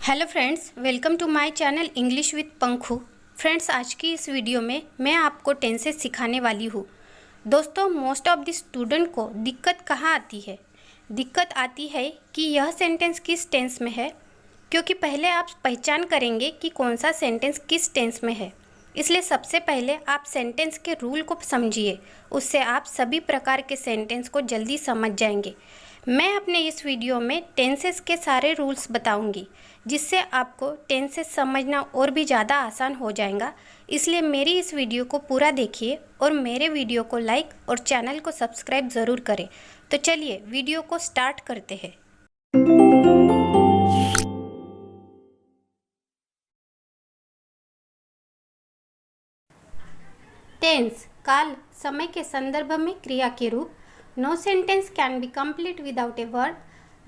Hello friends, welcome to my channel English with Pankhu. Friends, आज की इस वीडियो में मैं आपको टेंसेस सिखाने वाली हूँ। दोस्तों, मोस्ट ऑफ द स्टूडेंट को दिक्कत कहाँ आती है? दिक्कत आती है कि यह सेंटेंस किस टेंस में है, क्योंकि पहले आप पहचान करेंगे कि कौन सा सेंटेंस किस टेंस में है। इसलिए सबसे पहले आप सेंटेंस के रूल को समझिए, उससे आप सभी प्रकार के सेंटेंस को जल्दी समझ जाएंगे। मैं अपने इस वीडियो में टेंसेस के सारे रूल्स बताऊंगी, जिससे आपको टेंसेस समझना और भी ज़्यादा आसान हो जाएगा। इसलिए मेरी इस वीडियो को पूरा देखिए और मेरे वीडियो को लाइक और चैनल को सब्सक्राइब ज़रूर करें। तो चलिए वीडियो को स्टार्ट करते हैं। टेंस काल, समय के संदर्भ में क्रिया के रूप। No sentence can be complete without a verb.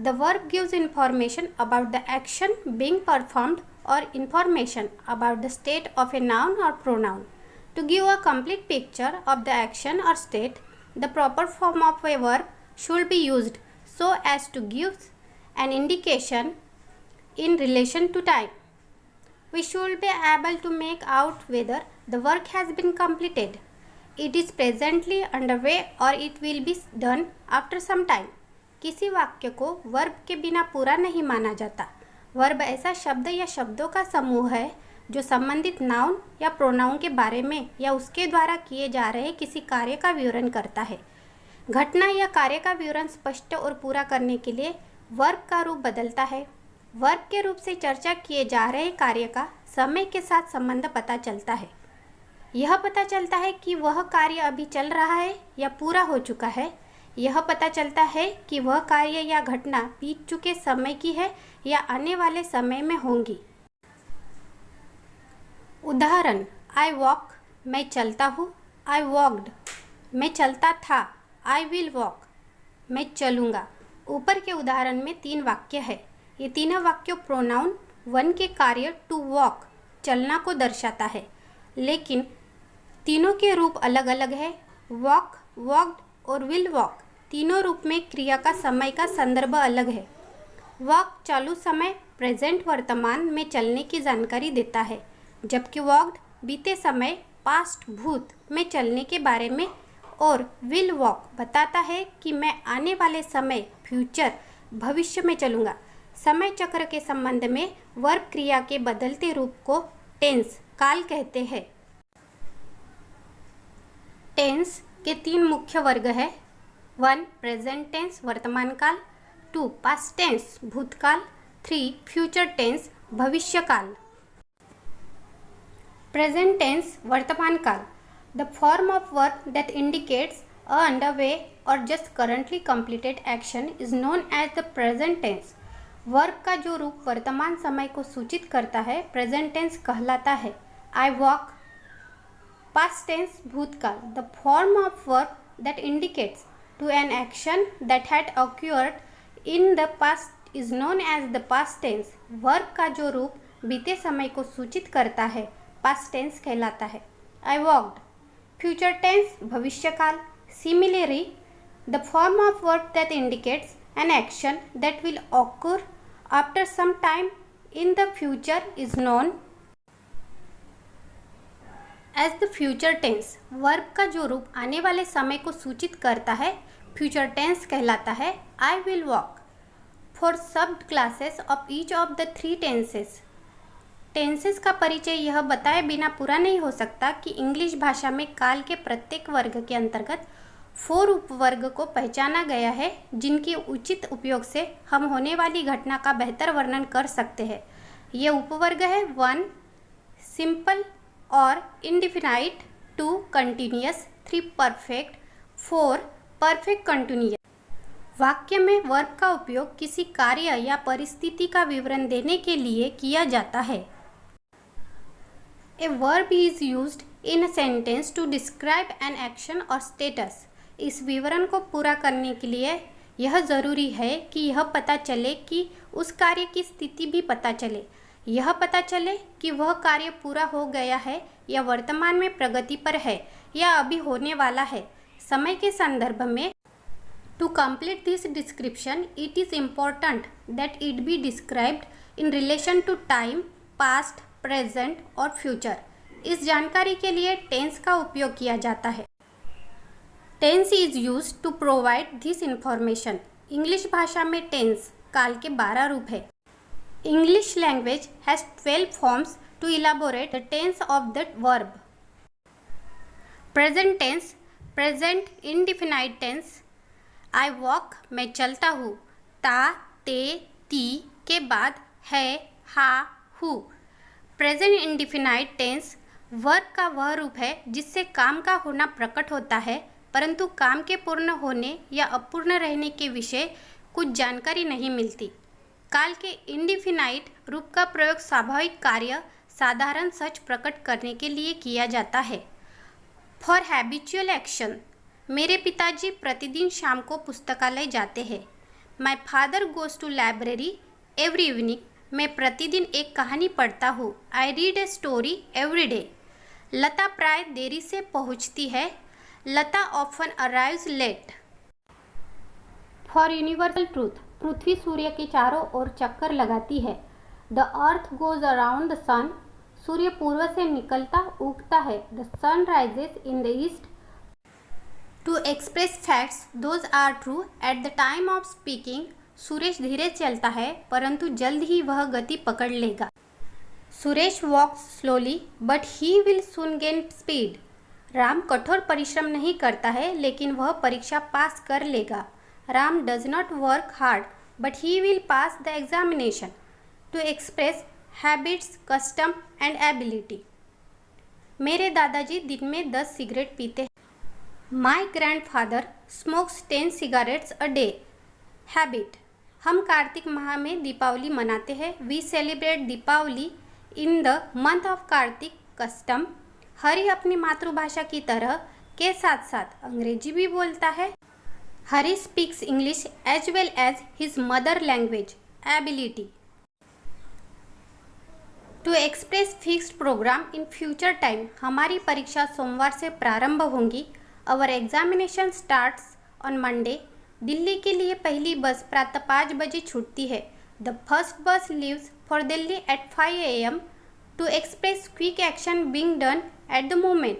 The verb gives information about the action being performed और information about the state of a noun और pronoun. To give a complete picture of the action और state, the proper form of a verb should be used so as to give an indication in relation to time. We should be able to make out whether the work has been completed, it is presently underway or it will be done after some time. किसी वाक्य को verb के बिना पूरा नहीं माना जाता। Verb ऐसा शब्द या शब्दों का समूह है जो संबंधित नाउन या प्रोनाउन के बारे में या उसके द्वारा किए जा रहे किसी कार्य का विवरण करता है। घटना या कार्य का विवरण स्पष्ट और पूरा करने के लिए वर्ब का रूप बदलता है। वर्ब के रूप से चर्चा किए जा रहे कार्य का समय के साथ संबंध पता चलता है। यह पता चलता है कि वह कार्य अभी चल रहा है या पूरा हो चुका है। यह पता चलता है कि वह कार्य या घटना बीत चुके समय की है या आने वाले समय में होंगी। उदाहरण: आई वॉक, मैं चलता हूँ। आई वॉक्ड, मैं चलता था। आई विल वॉक, मैं चलूँगा। ऊपर के उदाहरण में 3 वाक्य है। ये तीनों वाक्य प्रोनाउन वन के कार्य टू वॉक, चलना को दर्शाता है, लेकिन तीनों के रूप अलग अलग है। वॉक, वॉक्ड और विल वॉक तीनों रूप में क्रिया का समय का संदर्भ अलग है। वॉक चालू समय प्रेजेंट वर्तमान में चलने की जानकारी देता है, जबकि वॉक्ड बीते समय पास्ट भूत में चलने के बारे में और विल वॉक बताता है कि मैं आने वाले समय फ्यूचर भविष्य में चलूँगा। समय चक्र के संबंध में वर्ब क्रिया के बदलते रूप को टेंस काल कहते हैं। टेंस के 3 मुख्य वर्ग है। 1 प्रेजेंट टेंस वर्तमान काल, 2 पास्ट टेंस भूतकाल, 3 फ्यूचर टेंस भविष्य काल। प्रेजेंट टेंस वर्तमान काल, the form of verb that indicates a underway or just currently completed action is known as the present tense. Verb का जो रूप वर्तमान समय को सूचित करता है प्रेजेंट टेंस कहलाता है। I walk, past tense भूतकाल, the form of verb that indicates to an action that had occurred in the past is known as the past tense. Verb का जो रूप बीते समय को सूचित करता है past tense कहलाता है। I walked, फ्यूचर टेंस भविष्यकाल। Similarly, the form of verb that indicates an action that will occur after some time in the future is known as the future tense. Verb का जो रूप आने वाले समय को सूचित करता है फ्यूचर टेंस कहलाता है। I will walk. फॉर सब classes of each of the 3 tenses. Tenses का परिचय यह बताए बिना पूरा नहीं हो सकता कि इंग्लिश भाषा में काल के प्रत्येक वर्ग के अंतर्गत 4 उपवर्ग को पहचाना गया है, जिनके उचित उपयोग से हम होने वाली घटना का बेहतर वर्णन कर सकते हैं। ये उपवर्ग है 1 सिंपल और indefinite, 2 continuous, 3 perfect, 4 perfect continuous. वाक्य में वर्ब का उपयोग किसी कार्य या परिस्थिति का विवरण देने के लिए किया जाता है। A verb is used in a sentence to describe an action or status. इस विवरण को पूरा करने के लिए यह ज़रूरी है कि यह पता चले कि उस कार्य की स्थिति भी पता चले। यह पता चले कि वह कार्य पूरा हो गया है या वर्तमान में प्रगति पर है या अभी होने वाला है। समय के संदर्भ में To complete this description, it is important that it be described in relation to time, past, present और फ्यूचर। इस जानकारी के लिए टेंस का उपयोग किया जाता है। Tense is used to provide this information. English भाषा में टेंस काल के 12 रूप है। English language has 12 forms to elaborate the tense of the verb. Present tense, present indefinite tense. I walk, मैं चलता हूँ। ता, ते, ती के बाद है, हा, हु। प्रेजेंट इंडिफिनाइट टेंस वर्ब का वह रूप है जिससे काम का होना प्रकट होता है, परंतु काम के पूर्ण होने या अपूर्ण रहने के विषय कुछ जानकारी नहीं मिलती। काल के इंडिफिनाइट रूप का प्रयोग स्वाभाविक कार्य, साधारण सच प्रकट करने के लिए किया जाता है। फॉर हैबिचुअल एक्शन, मेरे पिताजी प्रतिदिन शाम को पुस्तकालय जाते हैं। My father goes to library every evening, मैं प्रतिदिन एक कहानी पढ़ता हूँ। I read a story every day. Lata प्राय देरी से पहुँचती है। Lata often arrives late. For universal truth, पृथ्वी सूर्य के चारों ओर चक्कर लगाती है। The earth goes around the sun, सूर्य पूर्व से निकलता उगता है। The sun rises in the east. To express facts those are true at the time of speaking, Suresh धीरे चलता है परंतु जल्द ही वह गति पकड़ लेगा। Suresh walks slowly but he will soon gain speed. Ram कठोर परिश्रम नहीं करता है लेकिन वह परीक्षा पास कर लेगा। Ram does not work hard but he will pass the examination. To express habits, custom and ability. मेरे दादाजी दिन में 10 सिगरेट पीते हैं। My grandfather smokes 10 cigarettes a day. Habit, हम कार्तिक माह में दीपावली मनाते हैं। We celebrate Deepawali in the month of Kartik. Custom, Hari अपनी मातृभाषा की तरह के साथ साथ अंग्रेजी भी बोलता है। Hari speaks English as well as his mother language. Ability, to express fixed program in future time, हमारी परीक्षा सोमवार से प्रारंभ होंगी। Our examination starts on Monday. Delhi के लिए पहली बस प्रातः 5 बजे छूटती है। The first bus leaves for Delhi at 5 AM। To express quick action being done at the moment.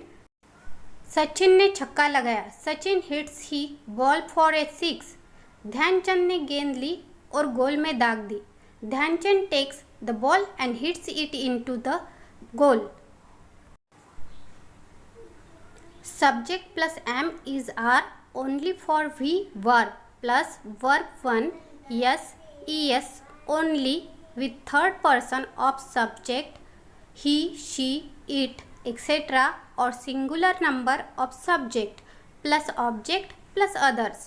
Sachin ने छक्का लगाया। Sachin hits he ball for ए 6। ध्यानचंद ने गेंद ली और गोल में दाग दी। Dhyanchand takes the ball and hits it into the goal. Subject plus am is are only for we verb plus verb 1 yes es only with third person of subject he, she, it etc. or singular number of subject plus object plus others।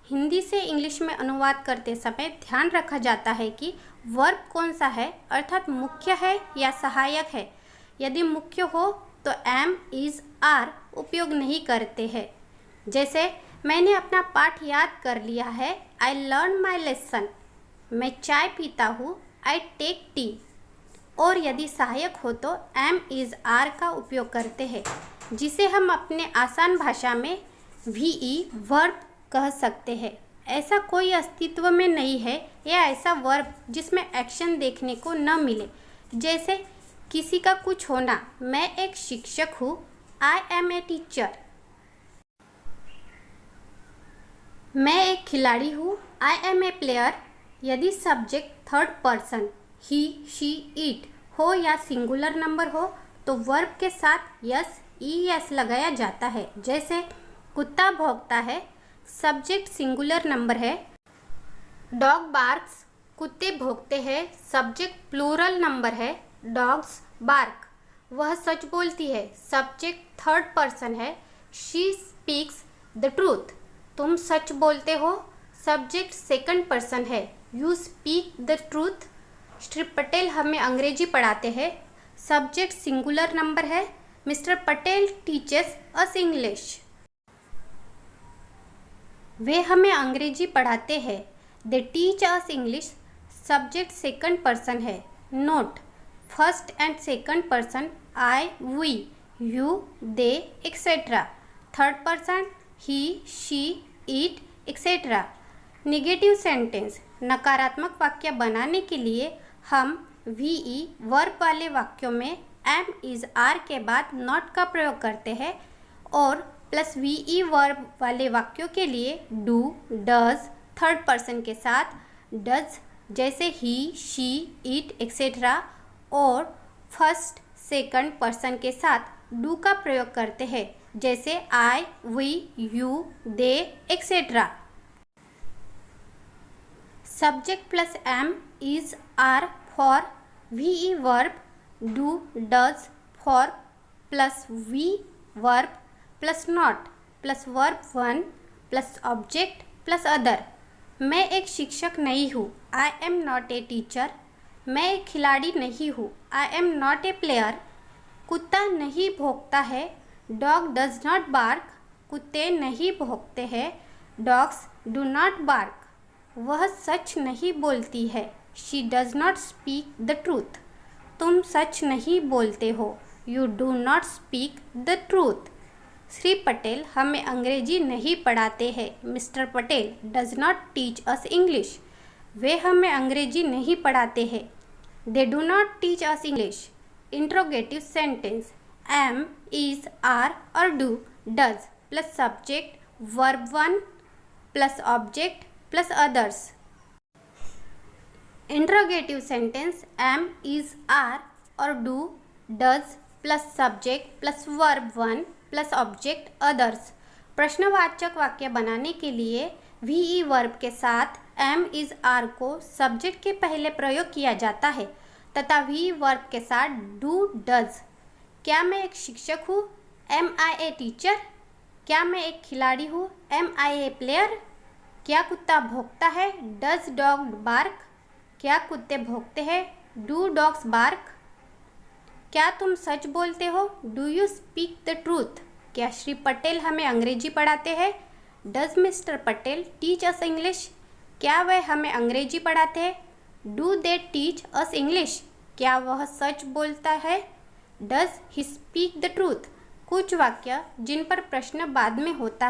Hindi से English में अनुवाद करते समय ध्यान रखा जाता है कि वर्ब कौन सा है, अर्थात मुख्य है या सहायक है। यदि मुख्य हो तो एम, इज, आर उपयोग नहीं करते हैं। जैसे मैंने अपना पाठ याद कर लिया है। I learn my lesson. मैं चाय पीता हूँ। I take tea. और यदि सहायक हो तो एम, इज, आर का उपयोग करते हैं, जिसे हम अपने आसान भाषा में वी वर्ब कह सकते हैं। ऐसा कोई अस्तित्व में नहीं है या ऐसा वर्ब जिसमें एक्शन देखने को न मिले। जैसे किसी का कुछ होना। मैं एक शिक्षक हूँ। I am a teacher. मैं एक खिलाड़ी हूँ। I am a player. यदि subject third person he, she, it हो या सिंगुलर नंबर हो तो वर्ब के साथ यस, ईएस लगाया जाता है। जैसे कुत्ता भौंकता है, सब्जेक्ट सिंगुलर नंबर है। डॉग बार्क्स, कुत्ते भौंकते हैं, सब्जेक्ट प्लूरल नंबर है। डॉग्स बार्क, वह सच बोलती है, सब्जेक्ट थर्ड पर्सन है। शी स्पीक्स द ट्रूथ, तुम सच बोलते हो, सब्जेक्ट सेकंड पर्सन है। You speak the truth. Shri Patel हमें अंग्रेजी पढ़ाते हैं, सब्जेक्ट सिंगुलर नंबर है। Mister Patel teaches us English. वे हमें अंग्रेजी पढ़ाते हैं। They teach us English, subject second person है। Note, first and second person I, we, you, they etcetera. Third person he, she, it etcetera. Negative sentence, नकारात्मक वाक्य बनाने के लिए हम वी वर्ब वाले वाक्यों में एम इज़ आर के बाद नॉट का प्रयोग करते हैं और प्लस वी वर्ब वाले वाक्यों के लिए डू, डज थर्ड पर्सन के साथ डज जैसे ही, शी, इट एक्सेट्रा और फर्स्ट सेकंड पर्सन के साथ डू का प्रयोग करते हैं जैसे I, we, you, they etcetera. Subject plus am is are for V verb, do, does for plus V verb plus not plus verb one plus object plus other. मैं एक शिक्षक नहीं हूँ, I am not a teacher. मैं एक खिलाड़ी नहीं हूँ, I am not a player. कुत्ता नहीं भौंकता है, डॉग डज नॉट बार्क। कुत्ते नहीं भौंकते हैं, डॉग्स डू नॉट बार्क। वह सच नहीं बोलती है, she does not speak the truth. तुम सच नहीं बोलते हो, you do not speak the truth. Shri Patel हमें अंग्रेजी नहीं पढ़ाते हैं, mister Patel does not teach us English. वे हमें अंग्रेजी नहीं पढ़ाते हैं, they do not teach us English. Interrogative sentence am, is, are और do, does plus subject verb one plus object plus others. Interrogative sentence am, is, are और do, does plus subject plus verb one plus object others. प्रश्नवाचक वाक्य बनाने के लिए we verb के साथ M, is, are को सब्जेक्ट के पहले प्रयोग किया जाता है तथा वी वर्ब के साथ डू, डज। क्या मैं एक शिक्षक हूँ, एम आई ए टीचर। क्या मैं एक खिलाड़ी हूँ, एम आई ए प्लेयर। क्या कुत्ता भौंकता है, डज डॉग बार्क। क्या कुत्ते भौंकते हैं, डू डॉग्स बार्क। क्या तुम सच बोलते हो, do you speak the truth. क्या श्री पटेल हमें अंग्रेजी पढ़ाते हैं, does mister Patel teach us English. क्या वह हमें अंग्रेजी पढ़ाते हैं, do they teach us English. क्या वह सच बोलता है, does he speak the truth. कुछ वाक्य जिन पर प्रश्न बाद में होता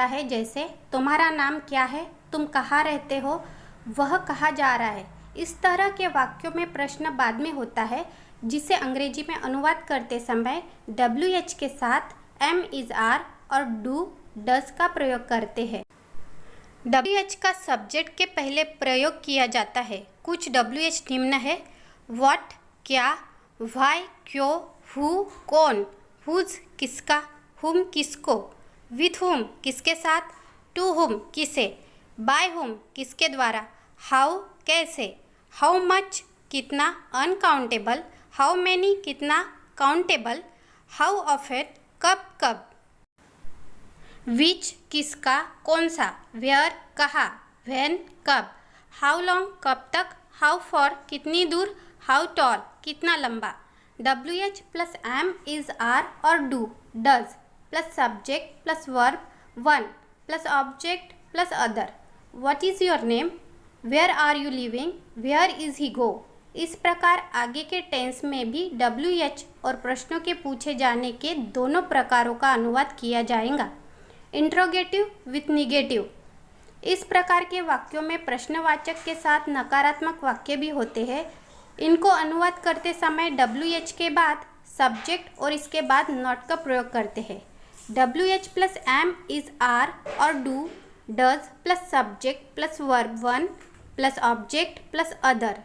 है जैसे तुम्हारा नाम क्या है, तुम कहाँ रहते हो, वह कहाँ जा रहा है। इस तरह के वाक्यों में प्रश्न बाद में होता है जिसे अंग्रेजी में अनुवाद करते समय WH के साथ एम, इज, आर और डू, डज का प्रयोग करते हैं। WH का सब्जेक्ट के पहले प्रयोग किया जाता है। कुछ WH निम्न है, व्हाट क्या, व्हाई क्यों, हु कौन, हुज किसका, हुम किसको, विथ हुम किसके साथ, टू हुम किसे, बाय हुम किसके द्वारा, हाउ कैसे, हाउ मच कितना, अनकाउंटेबल, हाउ मैनी कितना, काउंटेबल, हाउ ऑफन कब कब, विच किसका कौन सा, वेयर कहाँ, व्हेन कब, हाउ लॉन्ग कब तक, हाउ फॉर कितनी दूर, हाउ टॉल कितना लंबा। WH plus am, is, are और do, does plus subject plus verb one plus object plus other. What is your name, where are you living, where is he go. इस प्रकार आगे के tense में भी WH और प्रश्नों के पूछे जाने के दोनों प्रकारों का अनुवाद किया जाएगा। Interrogative with negative. इस प्रकार के वाक्यों में प्रश्नवाचक के साथ नकारात्मक वाक्य भी होते हैं। इनको अनुवाद करते समय WH के बाद सब्जेक्ट और इसके बाद नॉट का प्रयोग करते हैं। WH plus am, is, are और do, does plus subject plus verb one plus object plus other.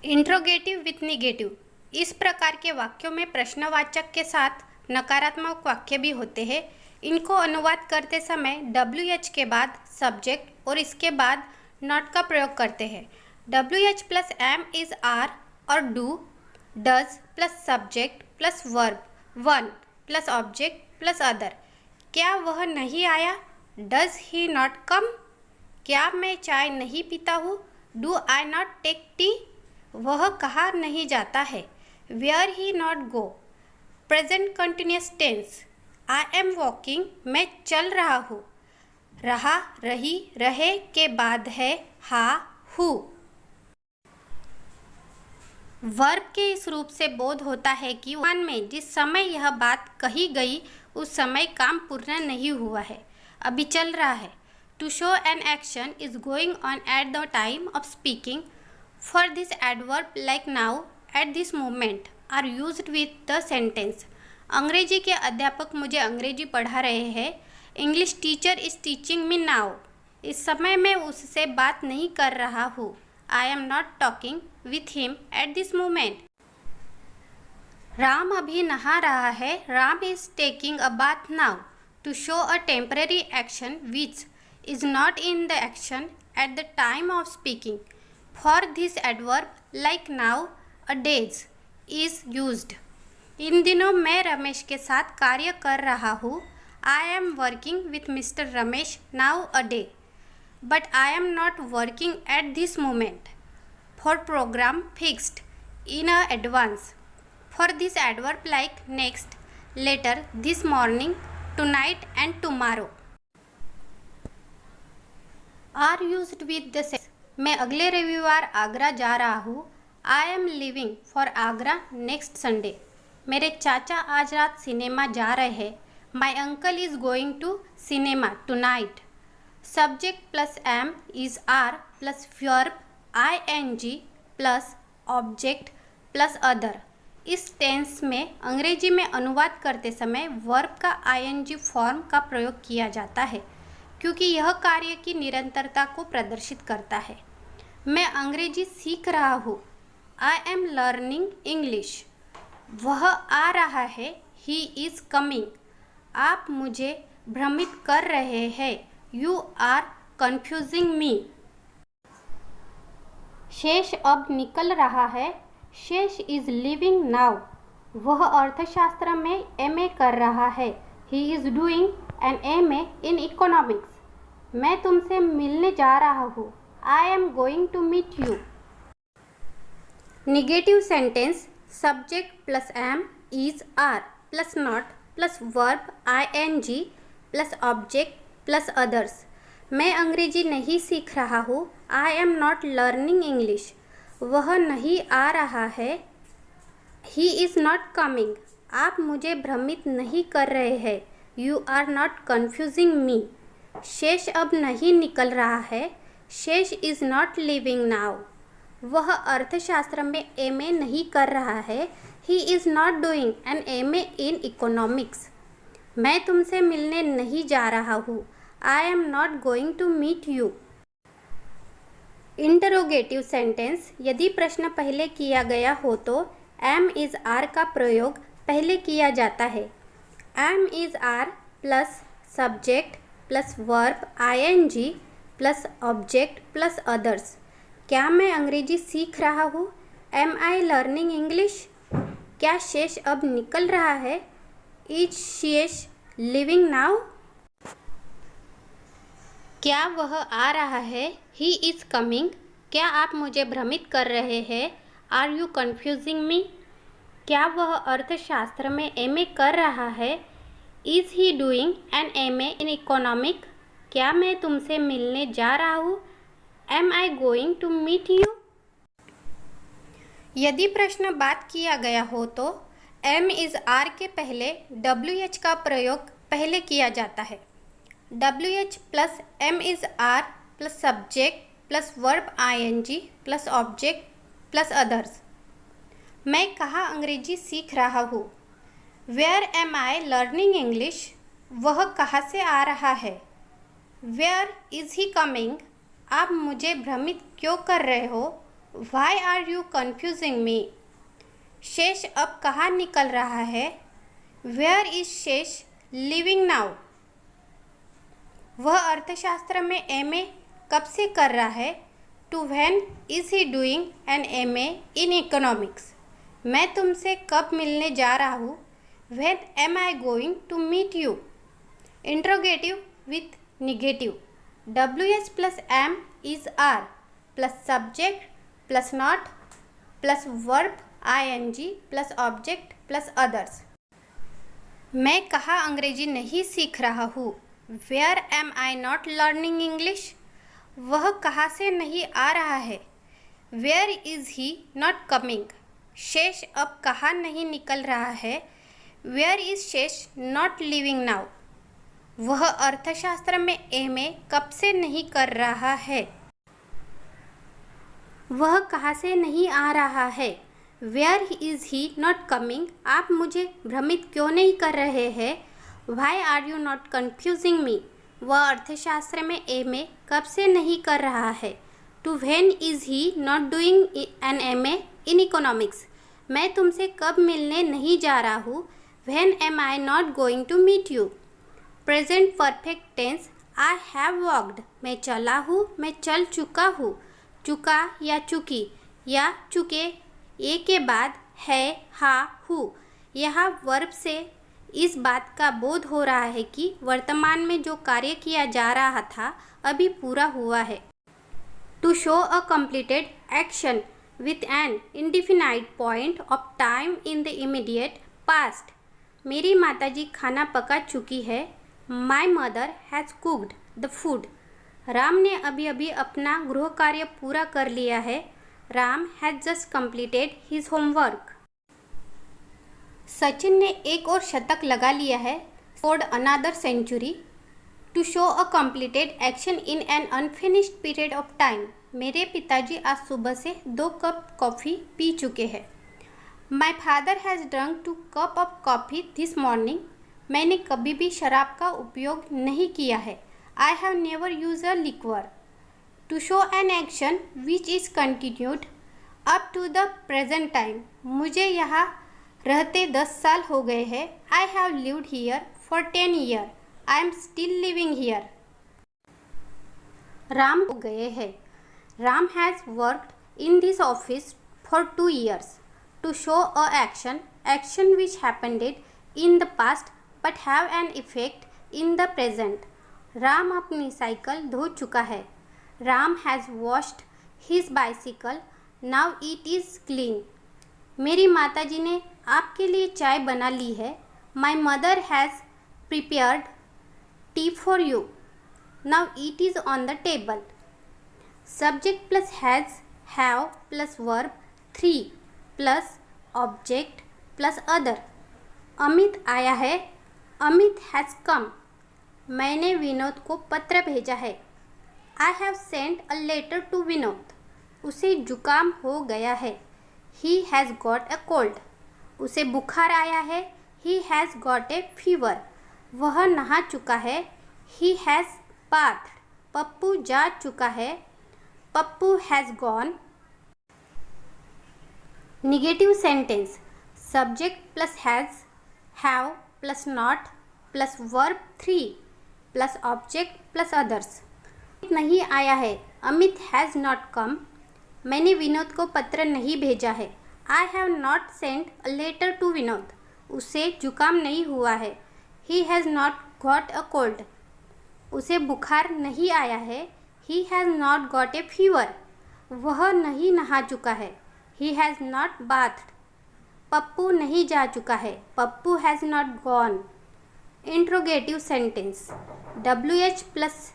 Interrogative with negative. इस प्रकार के वाक्यों में प्रश्नवाचक के साथ नकारात्मक वाक्य भी होते हैं। इनको अनुवाद करते समय WH के बाद सब्जेक्ट और इसके बाद नॉट का प्रयोग करते हैं। WH plus am, is, are और do, does plus subject plus verb one plus object plus other. क्या वह नहीं आया, डज ही नॉट कम। क्या मैं चाय नहीं पीता हूँ, do I not take tea. वह कहाँ नहीं जाता है, where he not go. Present continuous tense, I am walking, मैं चल रहा हूँ। रहा, रही, रहे के बाद है हा, हु। वर्ब के इस रूप से बोध होता है कि वर्तमान में जिस समय यह बात कही गई उस समय काम पूर्ण नहीं हुआ है, अभी चल रहा है। To show an action is going on at the time of speaking. For this adverb like now, at this moment are used with the sentence. अंग्रेजी के अध्यापक मुझे अंग्रेजी पढ़ा रहे हैं। English teacher is teaching me now. इस समय मैं उससे बात नहीं कर रहा हूँ। I am not talking with him at this moment. Ram अभी नहा रहा है। Ram is taking a bath now. To show a temporary action which is not in the action at the time of speaking. For this adverb like now, a days is used. इन दिनों मैं रमेश के साथ कार्य कर रहा हूँ। I am working with mister Ramesh now a day, but I am not working at this moment. For program fixed in a advance. For this adverb like next, later, this morning, tonight and tomorrow are used with the sense. मैं अगले रविवार आगरा जा रहा हूँ। I am living for Agra next Sunday. मेरे चाचा आज रात सिनेमा जा रहे हैं। My uncle is going to cinema tonight. Subject plus am is are plus verb ING plus object plus other. इस टेंस में अंग्रेजी में अनुवाद करते समय वर्ब का ING फॉर्म का प्रयोग किया जाता है, क्योंकि यह कार्य की निरंतरता को प्रदर्शित करता है। मैं अंग्रेजी सीख रहा हूँ। I am learning English. वह आ रहा है। He is coming. आप मुझे भ्रमित कर रहे हैं। You are confusing me. Shesh अब निकल रहा है। शेष इज लिविंग नाउ। वह अर्थशास्त्र में MA कर रहा है। He is doing an MA in economics. मैं तुमसे मिलने जा रहा हूँ। I am going to meet you. Negative sentence subject plus am is are plus not plus verb ING plus object plus others. मैं अंग्रेजी नहीं सीख रहा हूँ। I am not learning English. वह नहीं आ रहा है। He is not coming. आप मुझे भ्रमित नहीं कर रहे हैं। You are not confusing me. Shesh अब नहीं निकल रहा है। शेष इज़ नॉट लिविंग नाउ। वह अर्थशास्त्र में MA नहीं कर रहा है। He is not doing an MA in economics. मैं तुमसे मिलने नहीं जा रहा हूँ। I am not going to meet you. Interrogative sentence यदि प्रश्न पहले किया गया हो तो एम इज़ आर का प्रयोग पहले किया जाता है। Am is are plus subject plus verb ING plus object plus others. क्या मैं अंग्रेजी सीख रहा हूँ? Am I learning English. क्या शेष अब निकल रहा है? Is Shesh living now. क्या वह आ रहा है? He is coming. क्या आप मुझे भ्रमित कर रहे हैं? Are you confusing me. क्या वह अर्थशास्त्र में MA कर रहा है? Is he doing an MA in economic. क्या मैं तुमसे मिलने जा रहा हूँ? Am I going to meet you. यदि प्रश्न बात किया गया हो तो M इज़ आर के पहले WH का प्रयोग पहले किया जाता है। WH plus M is are plus subject plus verb ING plus object plus others. मैं कहाँ अंग्रेजी सीख रहा हूँ? Where am I learning English. वह कहाँ से आ रहा है? Where is he coming. आप मुझे भ्रमित क्यों कर रहे हो? Why are you confusing me. Shesh अब कहाँ निकल रहा है? Where is Shesh living now. वह अर्थशास्त्र में MA कब से कर रहा है? To when is he doing an MA in economics. मैं तुमसे कब मिलने जा रहा हूँ? When am I going to meet you. Interrogative with negative. WH plus M is are plus subject plus not plus verb ING plus object plus others. मैं कहाँ अंग्रेजी नहीं सीख रहा हूँ? Where am I not learning English. वह कहाँ से नहीं आ रहा है? Where is he not coming. Shesh अब कहाँ नहीं निकल रहा है? वेयर इज शेष नॉट लिविंग नाउ। वह अर्थशास्त्र में एमए कब से नहीं कर रहा है। वह कहाँ से नहीं आ रहा है। Where is he not coming. आप मुझे भ्रमित क्यों नहीं कर रहे हैं। Why are you not confusing me. वह अर्थशास्त्र में एमए कब से नहीं कर रहा है। To when is he not doing an MA in economics. मैं तुमसे कब मिलने नहीं जा रहा हूँ। When am I not going to meet you. Present perfect tense I have walked. मैं चला हूँ, मैं चल चुका हूँ। चुका या चुकी या चुके ए के बाद है हा हूँ। यहाँ वर्ब से इस बात का बोध हो रहा है कि वर्तमान में जो कार्य किया जा रहा था अभी पूरा हुआ है। To show a completed action with an indefinite point of time in the immediate past। मेरी माताजी खाना पका चुकी है। My mother has cooked the food। Ram ने अभी अभी अपना गृह कार्य पूरा कर लिया है। Ram has just completed his homework। Sachin ने एक और शतक लगा लिया है। scored another century। To show a completed action in an unfinished period of time। मेरे पिताजी आज सुबह से 2 कप कॉफ़ी पी चुके हैं। My father has drunk 2 cup of coffee this morning। मैंने कभी भी शराब का उपयोग नहीं किया है। I have never used a liquor। To show an action which is continued up to the present time। मुझे यहाँ रहते 10 साल हो गए हैं। I have lived here for 10 years। I am still living here। Ram हो गए हैं। Ram has worked in this office for 2 years। To show a action which happened in the past but have an effect in the present। Ram अपनी cycle धो चुका है। Ram has washed his bicycle, now it is clean। मेरी माताजी ने आपके लिए चाय बना ली है। My mother has prepared tea for you, now it is on the table। Subject plus has, have plus verb 3 plus object plus other। Amit आया है। Amit has come. मैंने विनोद को पत्र भेजा है। I have sent a letter to Vinod. उसे जुकाम हो गया है। He has got a cold. उसे बुखार आया है। He has got a fever. वह नहा चुका है। He has bath. पप्पू जा चुका है। Pappu has gone. Negative sentence. Subject plus has, have plus not plus verb 3 plus object plus others. नहीं आया है। Amit has not come. मैंने विनोद को पत्र नहीं भेजा है। I have not sent a letter to Vinod. उसे जुकाम नहीं हुआ है। He has not got a cold. उसे बुखार नहीं आया है। He has not got a fever. वह नहीं नहा चुका है। He has not bathed. Pappu नहीं जा चुका है। Pappu has not gone. Interrogative sentence. WH plus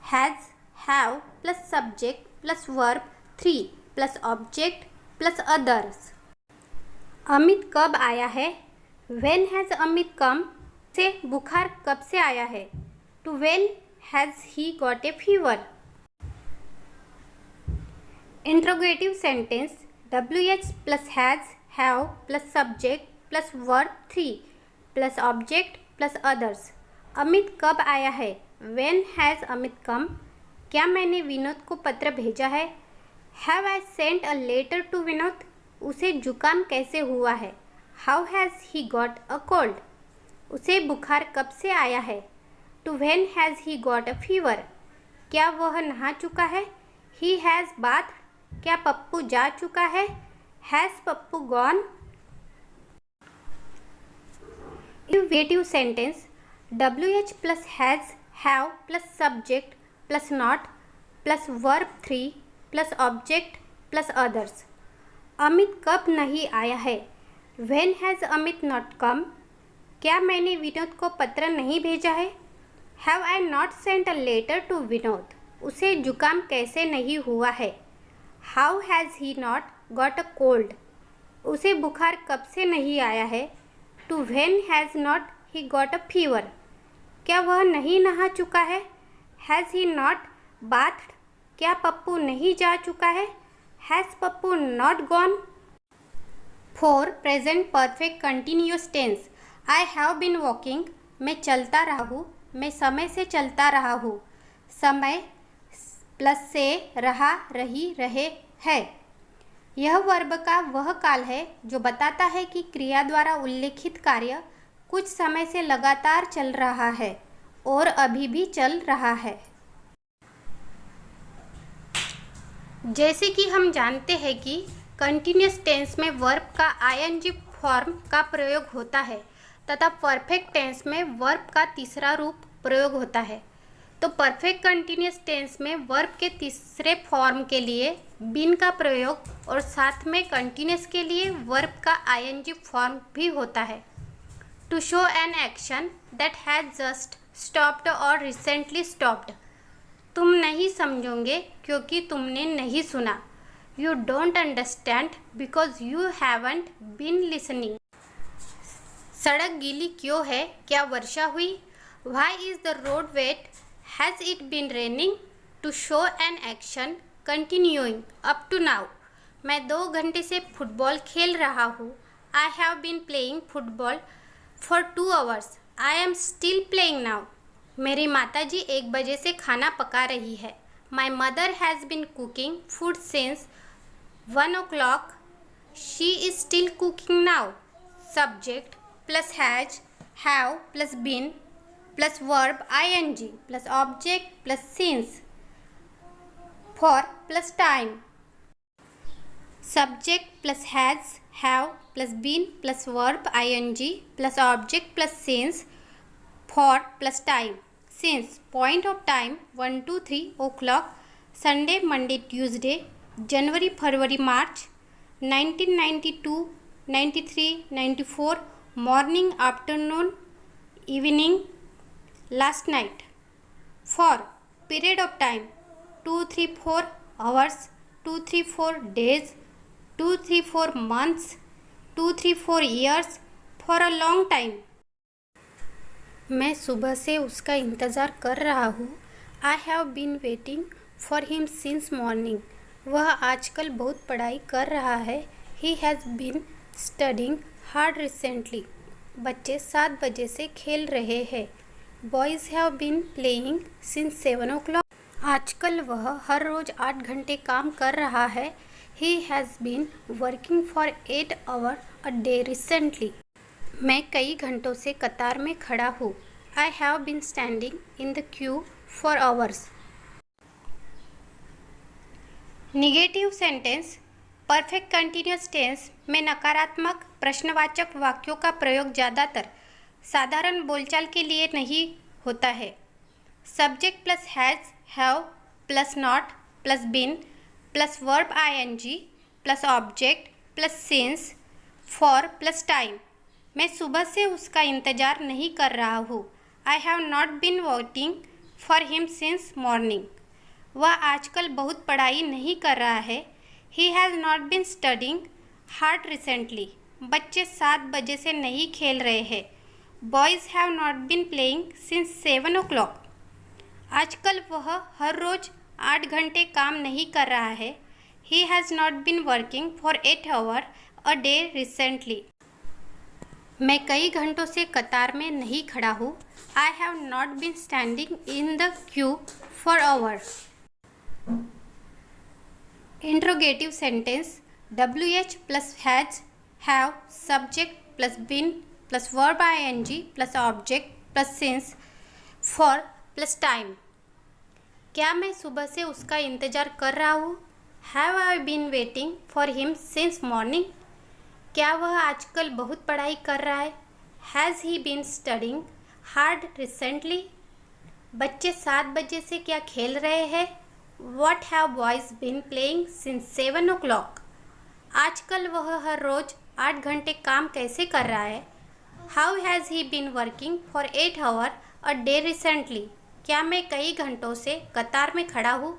has, have plus subject plus verb 3 plus object plus others. Amit कब आया है। When has अमित कम। से बुखार कब से आया है। To when has he got a fever। Interrogative sentence. WH plus has, have plus subject plus verb 3 plus object plus others. Amit कब आया है। When has अमित कम। क्या मैंने विनोद को पत्र भेजा है। Have I sent a letter to Vinod. उसे जुकाम कैसे हुआ है। How has he got a cold। उसे बुखार कब से आया है। To when has he got a fever। क्या वह नहा चुका है। He has bathed। क्या पप्पू जा चुका है। Has Pappu gone। Interrogative sentence. WH plus has, have plus subject plus not plus verb 3 plus object plus others. Amit कब नहीं आया है। When has Amit not come. क्या मैंने विनोद को पत्र नहीं भेजा है। Have I not sent a letter to Vinod. उसे जुकाम कैसे नहीं हुआ है। How has he not got a cold। उसे बुखार कब से नहीं आया है। To when has not he got a fever? क्या वह नहीं नहा चुका है? Has he not bathed? क्या पप्पू नहीं जा चुका है? Has Pappu not gone? For present perfect continuous tense, I have been walking, मैं चलता रहा हूँ, मैं समय से चलता रहा हूँ। समय प्लस से रहा, रही, रहे, है। यह वर्ब का वह काल है जो बताता है कि क्रिया द्वारा उल्लेखित कार्य कुछ समय से लगातार चल रहा है और अभी भी चल रहा है। जैसे कि हम जानते हैं कि कंटिन्यूअस टेंस में वर्ब का आईएनजी फॉर्म का प्रयोग होता है तथा परफेक्ट टेंस में वर्ब का तीसरा रूप प्रयोग होता है। तो परफेक्ट कंटिन्यूअस टेंस में वर्ब के तीसरे फॉर्म के लिए बीन का प्रयोग और साथ में कंटिन्यूअस के लिए वर्ब का आईएनजी फॉर्म भी होता है। To show an action that has just stopped और रिसेंटली स्टॉप्ड। तुम नहीं समझोगे क्योंकि तुमने नहीं सुना। You don't understand because you haven't been listening. सड़क गीली क्यों है? क्या वर्षा हुई? Why is the road wet? Has it been raining? To show an action continuing up to now. मैं 2 घंटे से फुटबॉल खेल रहा हूँ। I have been playing football for 2 hours. I am still playing now. मेरी माताजी 1 बजे से खाना पका रही है। My mother has been cooking food since 1 o'clock. She is still cooking now. Subject plus has, have plus been plus verb ING plus object plus since. For plus time. Subject plus has, have plus been plus verb ING plus object plus since. For plus time. Since point of time 1 to 3 o'clock. Sunday, Monday, Tuesday. January, February, March. 1992, 93, 94. Morning, afternoon, evening, last night. For period of time 2, 3, 4 hours, 2, 3, 4 days, 2, 3, 4 months, 2, 3, 4 years. For a long time. मैं सुबह से उसका इंतज़ार कर रहा हूँ। I have been waiting for him since morning. वह आजकल बहुत पढ़ाई कर रहा है। He has been studying hard recently. बच्चे 7 बजे से खेल रहे हैं। Boys have been playing since 7 o'clock. आजकल वह हर रोज़ 8 घंटे काम कर रहा है। He has been working for 8 hours a day recently. मैं कई घंटों से कतार में खड़ा हूँ। I have been standing in the queue for hours. Negative sentence. Perfect continuous tense में नकारात्मक प्रश्नवाचक वाक्यों का प्रयोग ज़्यादातर साधारण बोलचाल के लिए नहीं होता है। Subject plus has, have plus not plus been plus verb ING plus object plus since. For plus time. मैं सुबह से उसका इंतज़ार नहीं कर रहा हूँ। I have not been waiting for him since morning. वह आजकल बहुत पढ़ाई नहीं कर रहा है। He has not been studying hard recently. बच्चे 7 बजे से नहीं खेल रहे हैं। Boys have not been playing since 7 o'clock. आजकल वह हर रोज़ 8 घंटे काम नहीं कर रहा है। He has not been working for 8 hours a day recently. मैं कई घंटों से कतार में नहीं खड़ा हूँ। I have not been standing in the queue for hours. Interrogative sentence. WH plus has, have, subject plus been plus verb ING plus object plus since. For plus time. क्या मैं सुबह से उसका इंतज़ार कर रहा हूँ? Have I been waiting for him since morning. क्या वह आजकल बहुत पढ़ाई कर रहा है? Has he been studying hard recently. बच्चे 7 बजे से क्या खेल रहे हैं? What have boys been playing since 7 o'clock. आजकल वह हर रोज़ 8 घंटे काम कैसे कर रहा है? How has he been working for 8 hours a day recently. क्या मैं कई घंटों से कतार में खड़ा हूँ?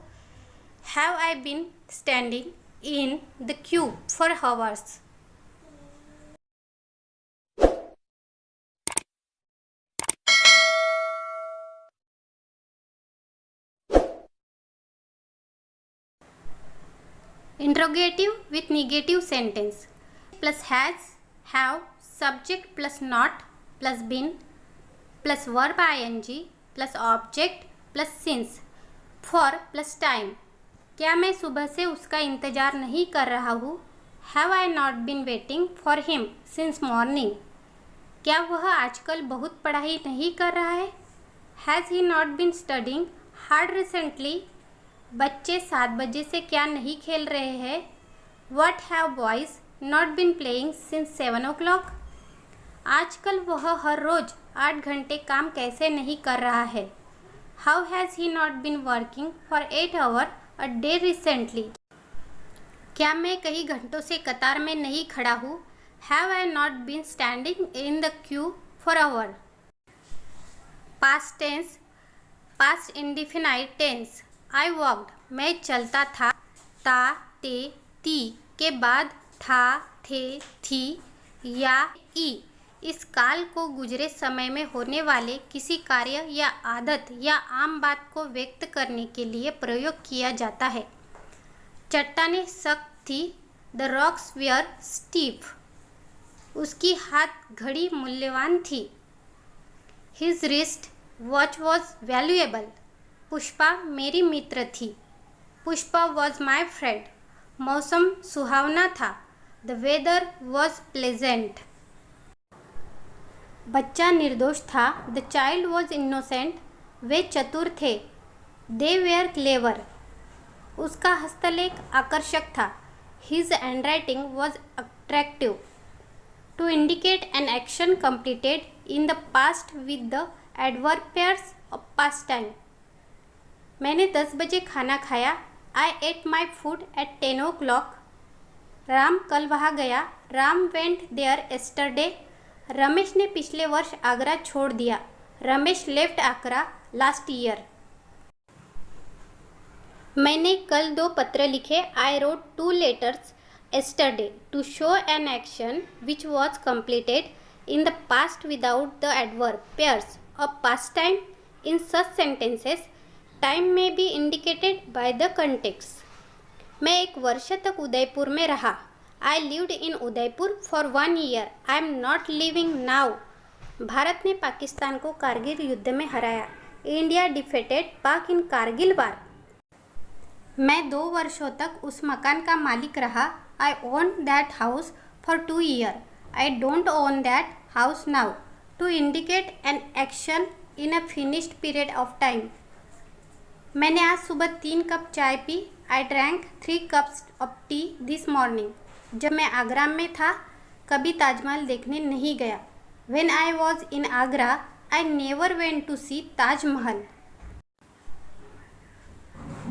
Have I been standing in the queue for hours. Interrogative with negative sentence plus has, have, subject plus not plus been plus verb ing plus object plus since, for plus time. क्या मैं सुबह से उसका इंतज़ार नहीं कर रहा हूँ? Have I not been waiting for him since morning? क्या वह आजकल बहुत पढ़ाई नहीं कर रहा है? Has he not been studying hard recently? बच्चे 7 बजे से क्या नहीं खेल रहे हैं? What have boys not been playing since 7 o'clock? आजकल वह हर रोज़ 8 घंटे काम कैसे नहीं कर रहा है? How has he not been working for 8 hours a day recently? क्या मैं कई घंटों से कतार में नहीं खड़ा हूँ? Have I not been standing in the queue for hours? Past tense, past indefinite tense. I walked, मैं चलता था, ता, ते, ती के बाद था, थे, थी या ई इस काल को गुजरे समय में होने वाले किसी कार्य या आदत या आम बात को व्यक्त करने के लिए प्रयोग किया जाता है। चट्टानें सख्त थी, द रॉक्स वेयर स्टीफ, उसकी हाथ घड़ी मूल्यवान थी, his wrist watch was valuable, Pushpa मेरी मित्र थी, पुष्पा वॉज माई फ्रेंड, मौसम सुहावना था, द वेदर वॉज प्लेजेंट, बच्चा निर्दोष था, द चाइल्ड वॉज इनोसेंट, वे चतुर थे, दे वेयर क्लेवर, उसका हस्तलेख आकर्षक था, his handwriting was attractive, to indicate an action completed in the past with the adverb pairs of past time, मैंने 10 बजे खाना खाया, I ate my food at 10 o'clock, Ram कल वहाँ गया, Ram went there yesterday, Ramesh ने पिछले वर्ष आगरा छोड़ दिया, Ramesh left Agra last year, मैंने कल 2 पत्र लिखे, I wrote 2 letters yesterday, to show an action which was completed in the past without the adverb pairs of past time. In such sentences time may be indicated by the context. मैं एक वर्ष तक उदयपुर में रहा, I lived in Udaipur for 1 year, I am not living now. Bharat ने पाकिस्तान को कारगिल युद्ध में हराया, इंडिया डिफेटेड पाक इन कारगिल वार। मैं 2 वर्षों तक उस मकान का मालिक रहा, I own that house for 2 years, I don't own that house now, to indicate an action in a finished period of time. मैंने आज सुबह 3 कप चाय पी, I drank 3 cups of tea this morning. जब मैं आगरा में था कभी ताजमहल देखने नहीं गया, when I was in Agra I never went to see Taj Mahal.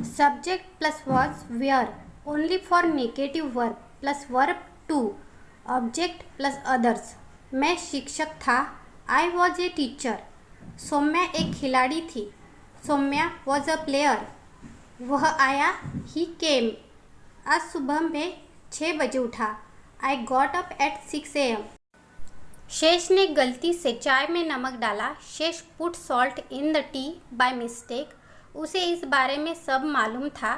Subject plus was were only for negative verb plus verb two, object plus others, मैं शिक्षक था, I was a teacher, Saumya एक खिलाड़ी थी, सौम्या वॉज अ प्लेयर, वह आया, ही केम, आज सुबह में 6 बजे उठा, I got up at 6 AM। शेष ने गलती से चाय में नमक डाला, Shesh put salt in the tea by mistake, उसे इस बारे में सब मालूम था,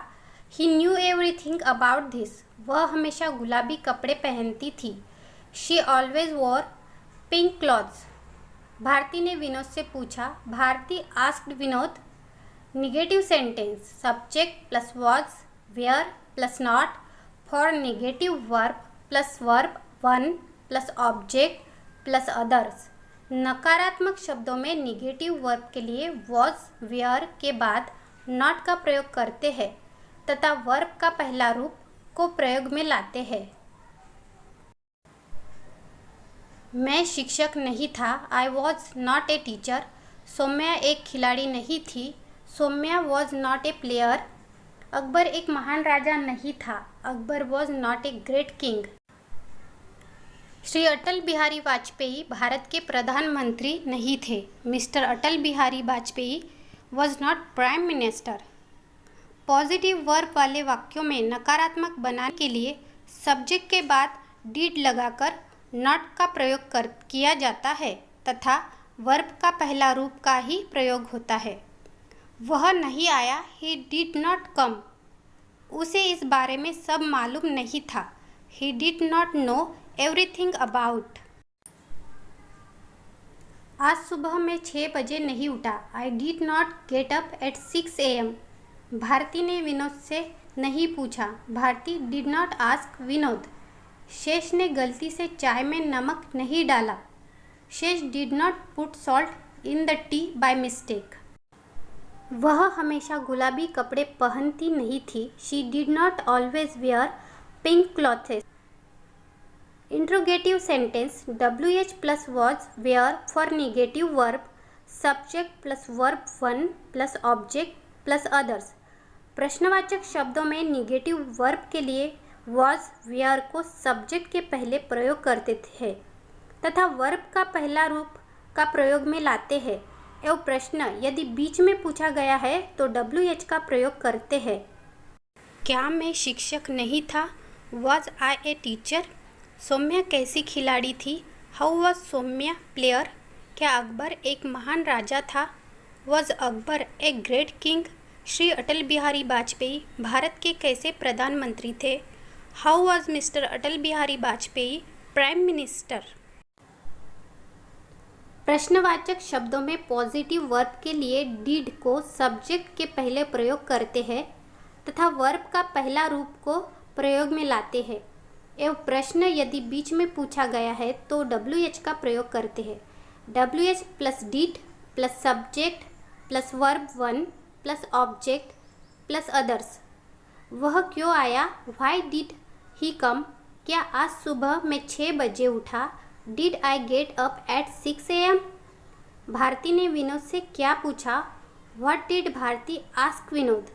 he knew everything about this, वह हमेशा गुलाबी कपड़े पहनती थी, she always wore pink clothes. Bharti ने विनोद से पूछा, Bharti asked Vinod. Negative sentence, subject plus was, were plus not, for negative verb plus verb 1 plus object plus others. नकारात्मक शब्दों में नेगेटिव वर्ब के लिए वॉज, वेयर के बाद नॉट का प्रयोग करते हैं तथा वर्ब का पहला रूप को प्रयोग में लाते हैं। मैं शिक्षक नहीं था, I was not a teacher, Saumya एक खिलाड़ी नहीं थी, Saumya was not a player, Akbar एक महान राजा नहीं था, Akbar was not a great king. Shri Atal Bihari Vajpayee Bharat के प्रधानमंत्री नहीं थे, mister Atal Bihari Vajpayee was not prime minister. Positive verb वाले वाक्यों में नकारात्मक बनाने के लिए सब्जेक्ट के बाद डिड लगाकर नॉट का प्रयोग किया जाता है तथा वर्ब का पहला रूप का ही प्रयोग होता है। वह नहीं आया, ही डिड नॉट कम, उसे इस बारे में सब मालूम नहीं था। He did not know everything about. आज सुबह मैं 6 बजे नहीं उठा। I did not get up at 6 a.m. Bharti ने विनोद से नहीं पूछा। Bharti did not ask Vinod. शेष ने गलती से चाय में नमक नहीं डाला। शेष did not put salt in the tea by mistake. वह हमेशा गुलाबी कपड़े पहनती नहीं थी। She did not always wear pink clothes. Interrogative sentence WH plus was where for negative verb, subject plus verb 1 plus object plus others. प्रश्नवाचक शब्दों में निगेटिव वर्ब के लिए was where को सब्जेक्ट के पहले प्रयोग करते थे तथा वर्ब का पहला रूप का प्रयोग में लाते हैं एवं प्रश्न यदि बीच में पूछा गया है तो WH का प्रयोग करते हैं। क्या मैं शिक्षक नहीं था? Was I a teacher? Saumya कैसी खिलाड़ी थी? How was Saumya player? क्या अकबर एक महान राजा था? Was Akbar a great king? Shri Atal Bihari Vajpayee Bharat के कैसे प्रधानमंत्री थे? How was mister Atal Bihari Vajpayee prime minister? प्रश्नवाचक शब्दों में पॉजिटिव वर्ब के लिए डिड को सब्जेक्ट के पहले प्रयोग करते हैं तथा वर्ब का पहला रूप को प्रयोग में लाते हैं एवं प्रश्न यदि बीच में पूछा गया है तो WH का प्रयोग करते हैं। WH plus did plus subject plus verb 1 plus object plus others. वह क्यों आया? वाई डिड ही कम? क्या आज सुबह मैं 6 बजे उठा? Did I get up at 6 a.m. Bharti ने विनोद से क्या पूछा? What did Bharti ask Vinod?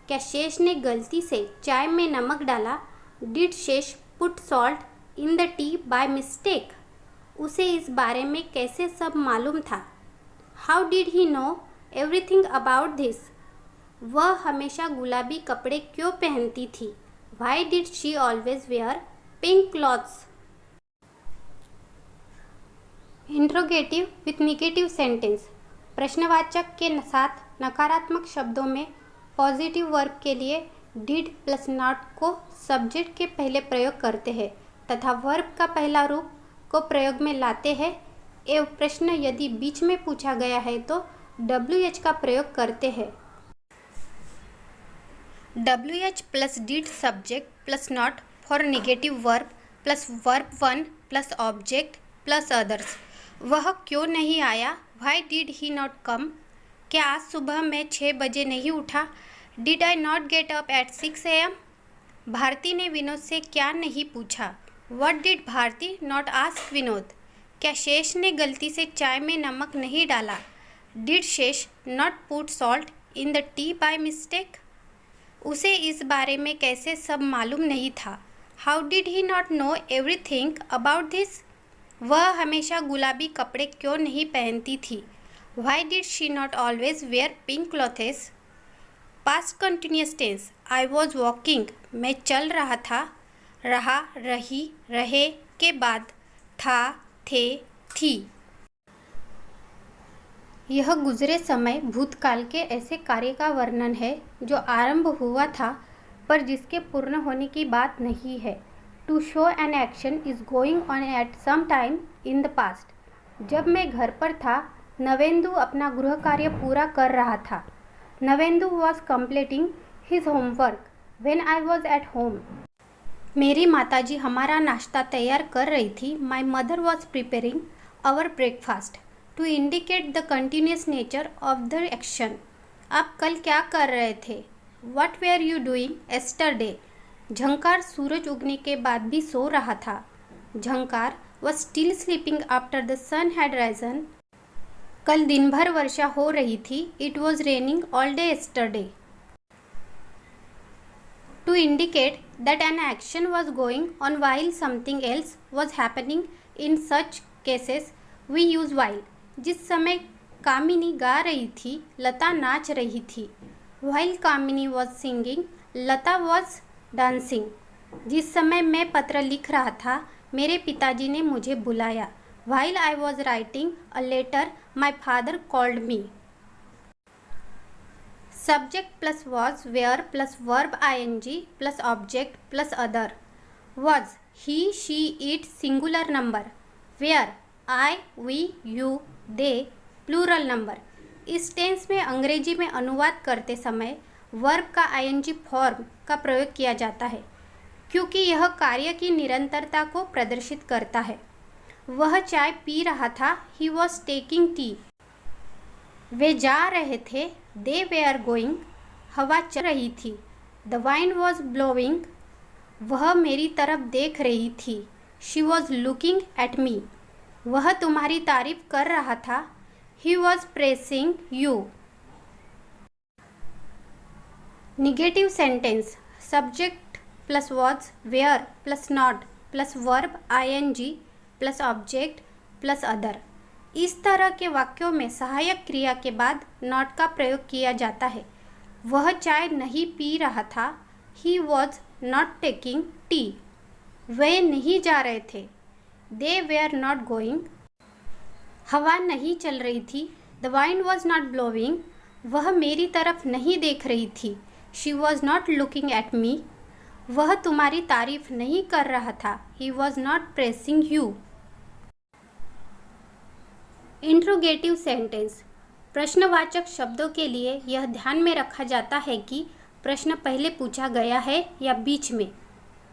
क्या शेष ने गलती से चाय में नमक डाला? Did शेष put salt in the tea by mistake? उसे इस बारे में कैसे सब मालूम था? How did he know everything about this? वह हमेशा गुलाबी कपड़े क्यों पहनती थी? Why did she always wear pink clothes? Interrogative with negative sentence प्रश्नवाचक के साथ नकारात्मक शब्दों में पॉजिटिव वर्ब के लिए डिड प्लस नॉट को सब्जेक्ट के पहले प्रयोग करते हैं तथा वर्ब का पहला रूप को प्रयोग में लाते हैं एवं प्रश्न यदि बीच में पूछा गया है तो WH का प्रयोग करते हैं। WH plus did subject plus not for negative verb plus verb 1 plus object plus others. वह क्यों नहीं आया? Why did he not come? क्या आज सुबह मैं 6 बजे नहीं उठा? Did I not get up at 6 a.m. Bharti ने विनोद से क्या नहीं पूछा? What did Bharti not ask Vinod? क्या शेष ने गलती से चाय में नमक नहीं डाला? Did शेष not put salt in the tea by mistake? उसे इस बारे में कैसे सब मालूम नहीं था? How did he not know everything about this? वह हमेशा गुलाबी कपड़े क्यों नहीं पहनती थी? Why did she not always wear pink clothes? Past continuous tense I was walking मैं चल रहा था। रहा, रही, रहे के बाद था, थे, थी। यह गुजरे समय भूतकाल के ऐसे कार्य का वर्णन है जो आरंभ हुआ था पर जिसके पूर्ण होने की बात नहीं है। To show an action is going on at some time in the past. जब मैं घर पर था नवेंदु अपना गृह कार्य पूरा कर रहा था। Navendu was completing his homework when I was at home. मेरी माताजी हमारा नाश्ता तैयार कर रही थी। My mother was preparing our breakfast to indicate the continuous nature of the action. आप कल क्या कर रहे थे? What were you doing yesterday? झंकार सूरज उगने के बाद भी सो रहा था। झंकार was still sleeping after the sun had risen. कल दिन भर वर्षा हो रही थी। It was raining all day yesterday. To indicate that an action was going on while something else was happening in such cases we use while. जिस समय कामिनी गा रही थी लता नाच रही थी। While Kamini was singing Lata was dancing. जिस समय मैं पत्र लिख रहा था मेरे पिताजी ने मुझे बुलाया। While I was writing a letter my father called me. Subject plus was, where plus verb ing plus object plus other. Was, he, she, it singular number. Where, I, we, you, they plural number. इस tense में अंग्रेजी में अनुवाद करते समय verb का ING form का प्रयोग किया जाता है क्योंकि यह कार्य की निरंतरता को प्रदर्शित करता है। वह चाय पी रहा था, ही वॉज टेकिंग टी। वे जा रहे थे, दे वेयर गोइंग। हवा चल रही थी, द वाइंड वॉज ब्लोइंग। वह मेरी तरफ देख रही थी, she was looking at me. वह तुम्हारी तारीफ कर रहा था, he was praising you. Negative sentence, subject plus was, were plus not plus verb ING plus object plus other. इस तरह के वाक्यों में सहायक क्रिया के बाद नॉट का प्रयोग किया जाता है। वह चाय नहीं पी रहा था, he was not taking tea. वे नहीं जा रहे थे, दे वेयर नॉट गोइंग। हवा नहीं चल रही थी, the wind was not blowing. वह मेरी तरफ नहीं देख रही थी, she was not looking at me. वह तुम्हारी तारीफ नहीं कर रहा था, he was not praising you. Interrogative sentence, प्रश्नवाचक शब्दों के लिए यह ध्यान में रखा जाता है कि प्रश्न पहले पूछा गया है या बीच में।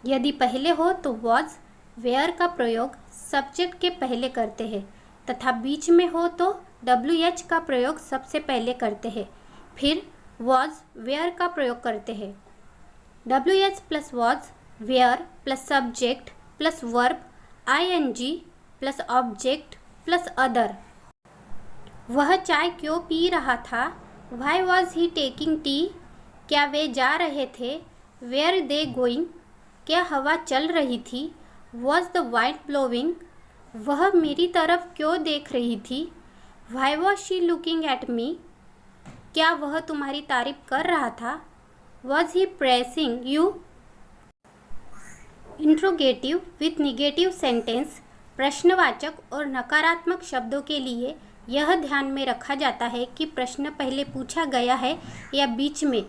यदि पहले हो तो वॉज, वेयर का प्रयोग सब्जेक्ट के पहले करते हैं तथा बीच में हो तो WH का प्रयोग सबसे पहले करते हैं, फिर वॉज, वेयर का प्रयोग करते हैं। WH plus was, were plus subject plus verb ING plus object plus other. वह चाय क्यों पी रहा था, why was he taking tea. क्या वे जा रहे थे, वेयर दे गोइंग। क्या हवा चल रही थी, वॉज द वाइंड ब्लोइंग। वह मेरी तरफ क्यों देख रही थी, why was she looking at me. क्या वह तुम्हारी तारीफ कर रहा था, was he pressing you. Interrogative with negative sentence, प्रश्नवाचक और नकारात्मक शब्दों के लिए यह ध्यान में रखा जाता है कि प्रश्न पहले पूछा गया है या बीच में।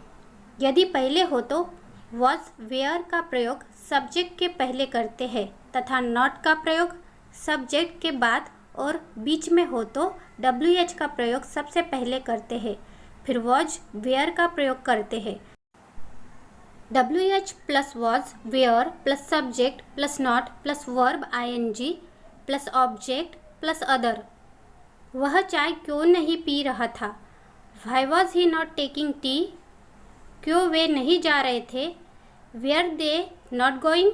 यदि पहले हो तो वॉज, वेयर का प्रयोग सब्जेक्ट के पहले करते हैं तथा नॉट का प्रयोग सब्जेक्ट के बाद, और बीच में हो तो WH का प्रयोग सबसे पहले करते हैं, फिर वॉज, वेयर का प्रयोग करते हैं। WH plus was, were plus subject plus not plus verb ING plus object plus other. वह चाय क्यों नहीं पी रहा था, why was he not taking tea. क्यों वे नहीं जा रहे थे, वेयर दे नॉट गोइंग।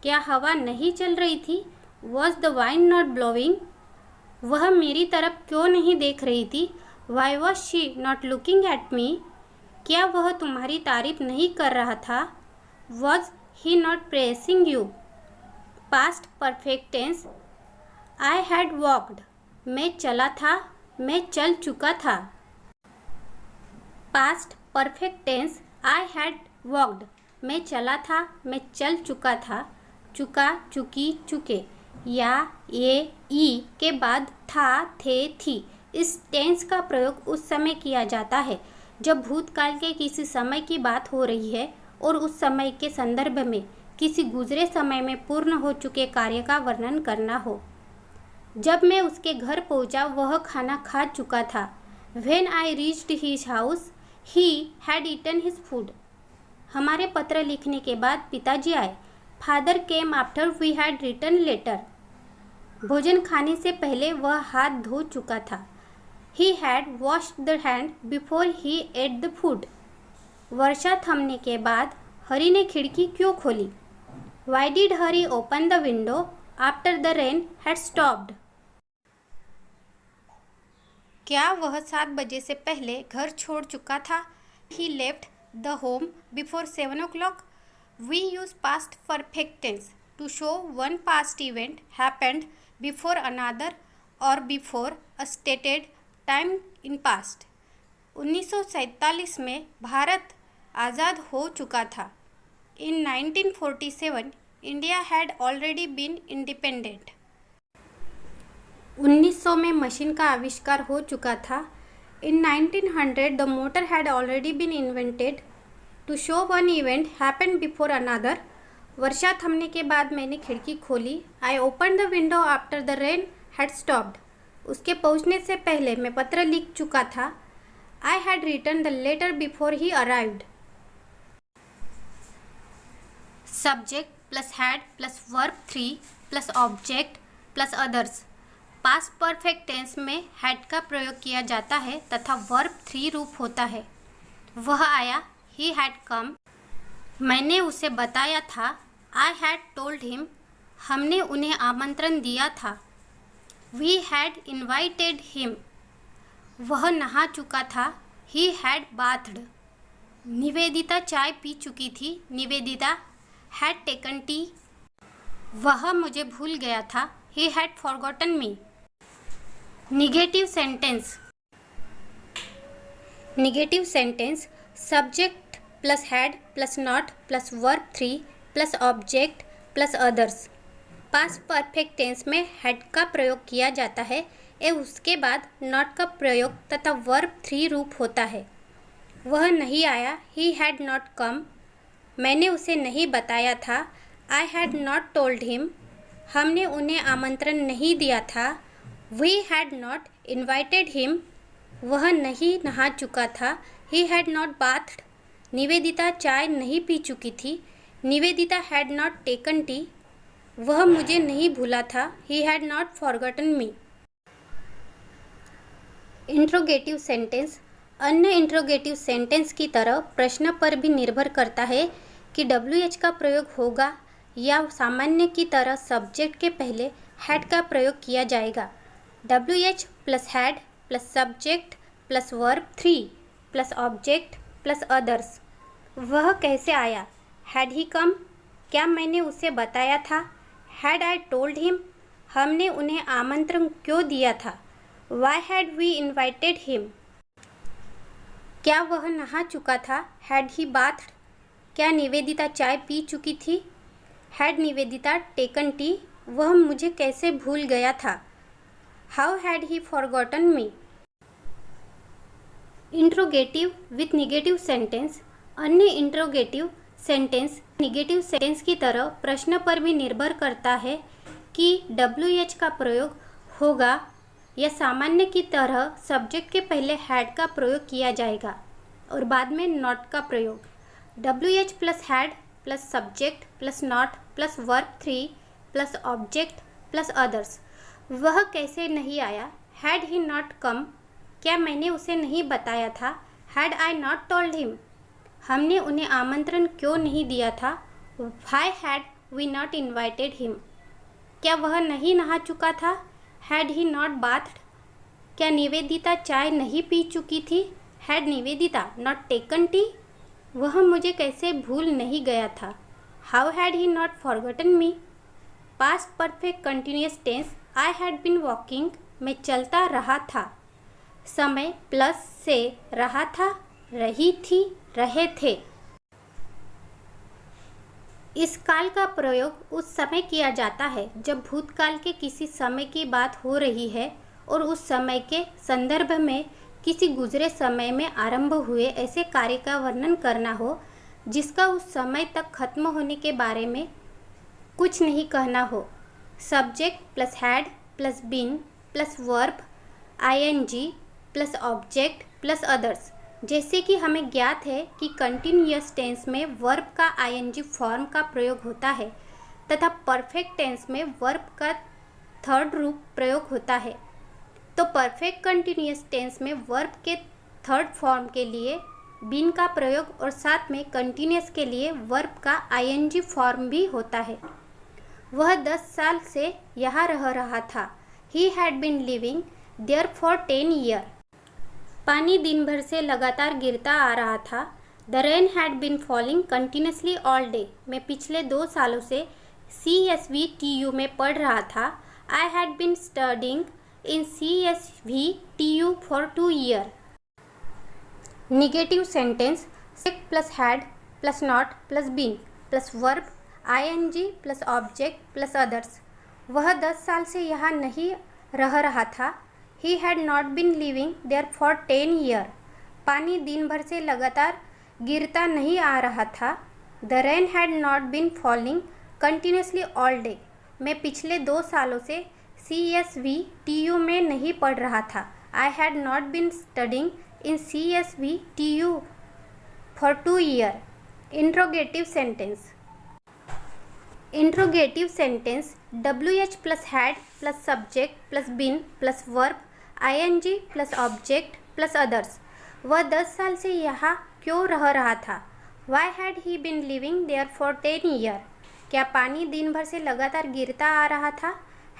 क्या हवा नहीं चल रही थी, was the wind not blowing. वह मेरी तरफ क्यों नहीं देख रही थी, why was she not looking at me. क्या वह तुम्हारी तारीफ नहीं कर रहा था, was he not praising you. Past perfect tense, I had walked, मैं चला था, मैं चल चुका था। Past perfect tense, I had walked, मैं चला था, मैं चल चुका था। चुका, चुकी, चुके या ये ई के बाद था, थे, थी। इस टेंस का प्रयोग उस समय किया जाता है जब भूतकाल के किसी समय की बात हो रही है और उस समय के संदर्भ में किसी गुजरे समय में पूर्ण हो चुके कार्य का वर्णन करना हो। जब मैं उसके घर पहुंचा, वह खाना खा चुका था। When I reached his house, he had eaten his food. हमारे पत्र लिखने के बाद पिताजी आए। Father came after we had written letter. भोजन खाने से पहले वह हाथ धो चुका था। He had washed the hand before he ate the food. वर्षा थमने के बाद हरी ने खिड़की क्यों खोली? Why did Hari open the window after the rain had stopped? क्या वह 7 बजे से पहले घर छोड़ चुका था? He left the home before 7 o'clock. We use past perfect tense to show one past event happened before another or before a stated time in past. 1947 में भारत आज़ाद हो चुका था। In 1947, India had already been independent. 1900 में machine का आविष्कार हो चुका था। In 1900, the motor had already been invented to show one event happened before another. वर्षा थमने के बाद मैंने खिड़की खोली. I opened the window after the rain had stopped. उसके पहुंचने से पहले मैं पत्र लिख चुका था. I had written the letter before he arrived. Subject plus had plus verb 3 plus object plus others. Past perfect tense में हैड का प्रयोग किया जाता है तथा वर्ब 3 रूप होता है. वह आया, ही हैड कम. मैंने उसे बताया था, आई हैड टोल्ड हिम. हमने उन्हें आमंत्रण दिया था, वी हैड इन्वाइटेड हिम. वह नहा चुका था, ही हैड बाथड. निवेदिता चाय पी चुकी थी, निवेदिता हैड टेकन टी. वह मुझे भूल गया था, he had forgotten me. Negative sentence. Negative sentence subject plus had plus not plus verb 3 plus object plus others. Past perfect tense में हैड का प्रयोग किया जाता है एवं उसके बाद नॉट का प्रयोग तथा वर्ब 3 रूप होता है. वह नहीं आया, ही हैड नॉट कम. मैंने उसे नहीं बताया था, I had not told him. हमने उन्हें आमंत्रण नहीं दिया था, we had not invited him. वह नहीं नहा चुका था, he had not bathed. Nivedita चाय नहीं पी चुकी थी, Nivedita had not taken tea. वह मुझे नहीं भूला था, he had not forgotten me. Interrogative sentence. अन्य इंट्रोगेटिव सेंटेंस की तरह प्रश्न पर भी निर्भर करता है कि WH का प्रयोग होगा या सामान्य की तरह सब्जेक्ट के पहले हैड का प्रयोग किया जाएगा. WH plus had plus subject plus verb 3 plus object plus others. वह कैसे आया, हैड ही कम. क्या मैंने उसे बताया था, हैड आई टोल्ड हिम. हमने उन्हें आमंत्रण क्यों दिया था, why had we invited him. क्या वह नहा चुका था, हैड ही बाथड. क्या निवेदिता चाय पी चुकी थी, हैड निवेदिता टेकन टी. वह मुझे कैसे भूल गया था, how had he forgotten me. Interrogative with negative sentence. अन्य इंट्रोगेटिव सेंटेंस निगेटिव सेंटेंस की तरह प्रश्न पर भी निर्भर करता है कि WH का प्रयोग होगा या सामान्य की तरह सब्जेक्ट के पहले हैड का प्रयोग किया जाएगा और बाद में नॉट का प्रयोग. WH plus had plus subject plus not plus verb 3 plus object plus others. वह कैसे नहीं आया, हैड ही नॉट कम. क्या मैंने उसे नहीं बताया था, had I not told him. हमने उन्हें आमंत्रण क्यों नहीं दिया था, why had we not invited him. क्या वह नहीं नहा चुका था, हैड ही नॉट बाथड. क्या निवेदिता चाय नहीं पी चुकी थी, had Nivedita not taken tea. वह मुझे कैसे भूल नहीं गया था, how had he not forgotten me. Past perfect continuous tense. I had been walking. मैं चलता रहा था. समय प्लस से रहा था, रही थी, रहे थे. इस काल का प्रयोग उस समय किया जाता है जब भूतकाल के किसी समय की बात हो रही है और उस समय के संदर्भ में किसी गुजरे समय में आरंभ हुए ऐसे कार्य का वर्णन करना हो जिसका उस समय तक खत्म होने के बारे में कुछ नहीं कहना हो. Subject plus had plus been plus verb ING plus object plus others. जैसे कि हमें ज्ञात है कि कंटिन्यूअस टेंस में वर्ब का ING फॉर्म का प्रयोग होता है तथा परफेक्ट टेंस में वर्ब का थर्ड रूप प्रयोग होता है. तो परफेक्ट कंटिन्यूअस टेंस में वर्ब के थर्ड फॉर्म के लिए बीन का प्रयोग और साथ में कंटिन्यूअस के लिए वर्ब का ING फॉर्म भी होता है. वह 10 साल से यहाँ रह रहा था. He had been living there for 10 year. पानी दिन भर से लगातार गिरता आ रहा था. The rain had been falling continuously all day. मैं पिछले 2 सालों से CSVTU में पढ़ रहा था. I had been studying in CSVTU for 2 year. Negative sentence. Plus had plus not plus been plus verb ING plus object plus others. वह 10 साल से यहाँ नहीं रह रहा था. He had not been living there for 10 years. पानी दिन भर से लगातार गिरता नहीं आ रहा था. The rain had not been falling continuously all day. मैं पिछले 2 सालों से CSVTU में नहीं पढ़ रहा था. I had not been studying in CSVTU for 2 years. Interrogative sentence. Interrogative sentence. WH plus had plus subject plus been plus verb ing plus object plus others. वह 10 साल से यहाँ क्यों रह रहा था? Why had he been living there for 10 years? क्या पानी दिन भर से लगातार गिरता आ रहा था?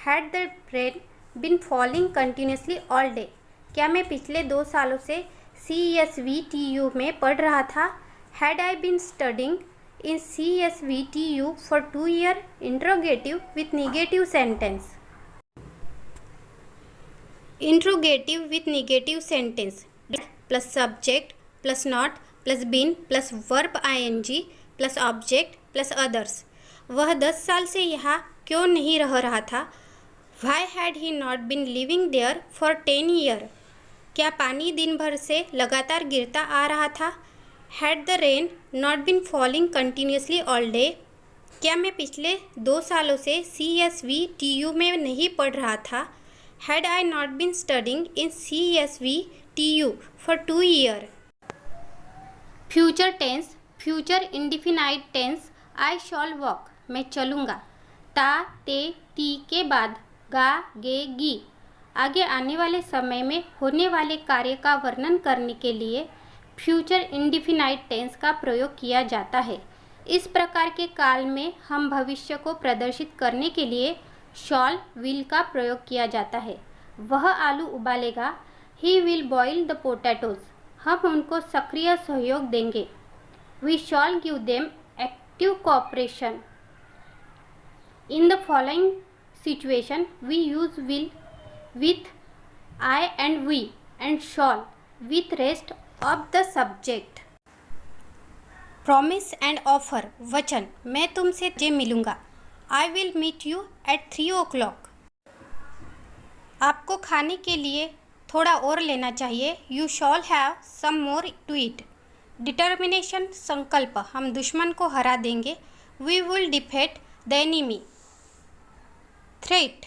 Had the rain been falling continuously all day? क्या मैं पिछले 2 सालों से CSVTU में पढ़ रहा था? Had I been studying in CSVTU for 2 years? Interrogative with negative sentence. Interrogative with negative sentence. Plus subject plus not plus been plus verb ing plus object plus others. वह 10 साल से यहाँ क्यों नहीं रह रहा था? Why had he not been living there for 10 years? क्या पानी दिन भर से लगातार गिरता आ रहा था? Had the rain not been falling continuously all day? क्या मैं पिछले 2 सालों से CSVTU में नहीं पढ़ रहा था? Had I not been studying in CSVTU for 2 years? Future tense. Future indefinite tense. I shall walk. मैं चलूँगा. ता ते ती के बाद गा गे गी आगे आने वाले समय में होने वाले कार्य का वर्णन करने के लिए फ्यूचर इंडिफिनाइट टेंस का प्रयोग किया जाता है. इस प्रकार के काल में हम भविष्य को प्रदर्शित करने के लिए शॉल विल का प्रयोग किया जाता है. वह आलू उबालेगा. He will boil the potatoes. हम उनको सक्रिय सहयोग देंगे. We shall give them active cooperation. In the following situation we use will with I and we and shall with rest of the subject. Promise and offer. वचन. मैं तुमसे जे मिलूँगा. I will meet you at 3 o'clock. आपको खाने के लिए थोड़ा और लेना चाहिए. You shall have some more to eat. Determination. संकल्प. हम दुश्मन को हरा देंगे. We will defeat the enemy. Threat.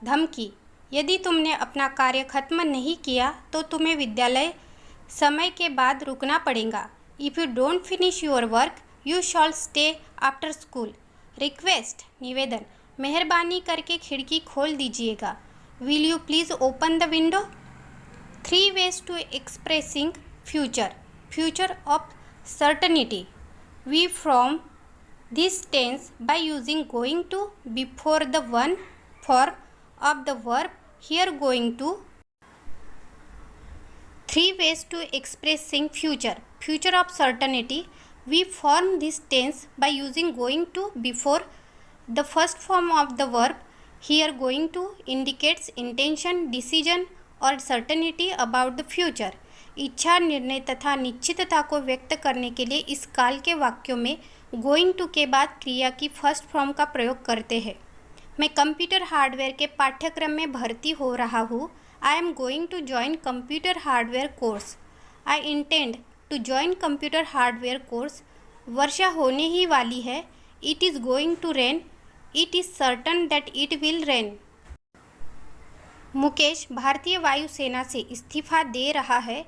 धमकी. यदि तुमने अपना कार्य खत्म नहीं किया तो तुम्हें विद्यालय समय के बाद रुकना पड़ेगा. If you don't finish your work you shawl stay after school. Request. निवेदन. मेहरबानी करके खिड़की खोल दीजिएगा. Will you please open the window. 3 ways to expressing future. Future of certainty. We form this tense by using going to before the one form of the verb here going to. 3 ways to expressing future. Future of certainty. We form this tense by using going to before the first form of the verb. Here going to indicates intention, decision और certainty about the future. इच्छा, निर्णय तथा निश्चितता को व्यक्त करने के लिए इस काल के वाक्यों में going to के बाद क्रिया की फर्स्ट फॉर्म का प्रयोग करते हैं. मैं कंप्यूटर हार्डवेयर के पाठ्यक्रम में भर्ती हो रहा हूँ. I am going to join computer hardware course. I intend to join computer hardware course. वर्षा होने ही वाली है. It is going to rain. It is certain that it will rain. Mukesh भारतीय वायुसेना से इस्तीफा दे रहा है.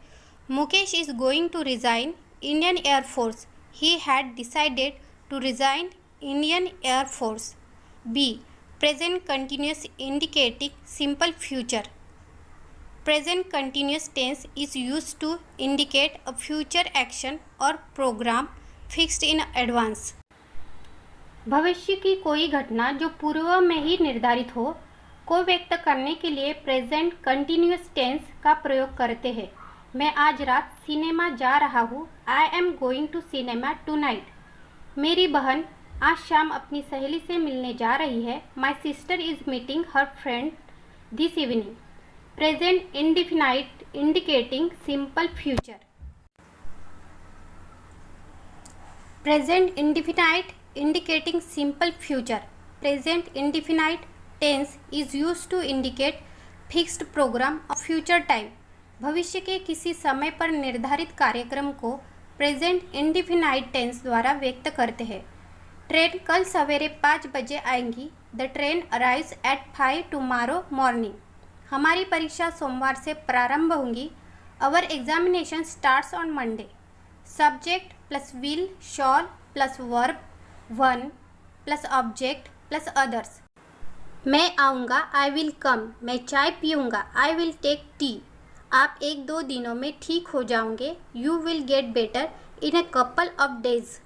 Mukesh is going to resign Indian airforce. He had decided to resign Indian airforce. B. Present continuous indicating simple future. Present continuous tense is used to indicate a future action or program fixed in advance. भविष्य की कोई घटना जो पूर्व में ही निर्धारित हो को व्यक्त करने के लिए प्रेजेंट कंटिन्यूस टेंस का प्रयोग करते हैं. मैं आज रात सिनेमा जा रहा हूँ. I am going to cinema tonight. मेरी बहन आज शाम अपनी सहेली से मिलने जा रही है. My sister is meeting her friend this evening. Present indefinite indicating simple future. Present indefinite indicating simple future. Present indefinite tense is used to indicate fixed programme of future time, भविष्य के किसी समय पर निर्धारित कार्यक्रम को प्रेजेंट इंडिफिनाइट टेंस द्वारा व्यक्त करते हैं। ट्रेन कल सवेरे 5 बजे आएंगी। The train arrives at 5 tomorrow morning. हमारी परीक्षा सोमवार से प्रारंभ होंगी। Our examination starts on Monday. Subject plus will shall plus verb 1 plus object plus others. मैं आऊँगा, आई विल कम। मैं चाय पीऊँगा, आई विल टेक टी। आप 1-2 दिनों में ठीक हो जाओगे, you will get better in a couple of days.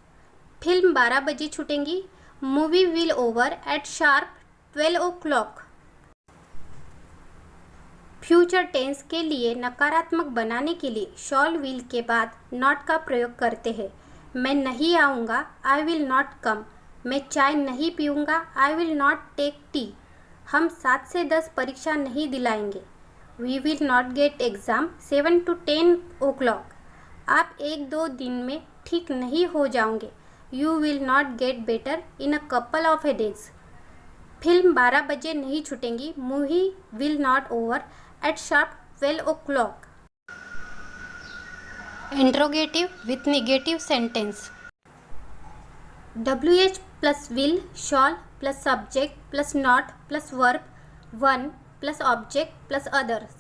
फिल्म 12 बजे छूटेंगी। Movie will over at sharp 12 o'clock। Future tense के लिए नकारात्मक बनाने के लिए शॉल विल के बाद नॉट का प्रयोग करते हैं। मैं नहीं आऊँगा, आई विल नॉट कम। मैं चाय नहीं पीऊँगा, I will not take tea. हम 7 से 10 परीक्षा नहीं दिलाएंगे, we will not get exam 7 to 10 o'clock। आप 1-2 दिन में ठीक नहीं हो जाओगे, you will not get better in a couple of days. फिल्म 12 बजे नहीं छूटेंगी। Movie will not over at sharp 12 o'clock। Interrogative with negative sentence. WH plus will shall plus subject plus not plus verb 1 plus object plus others.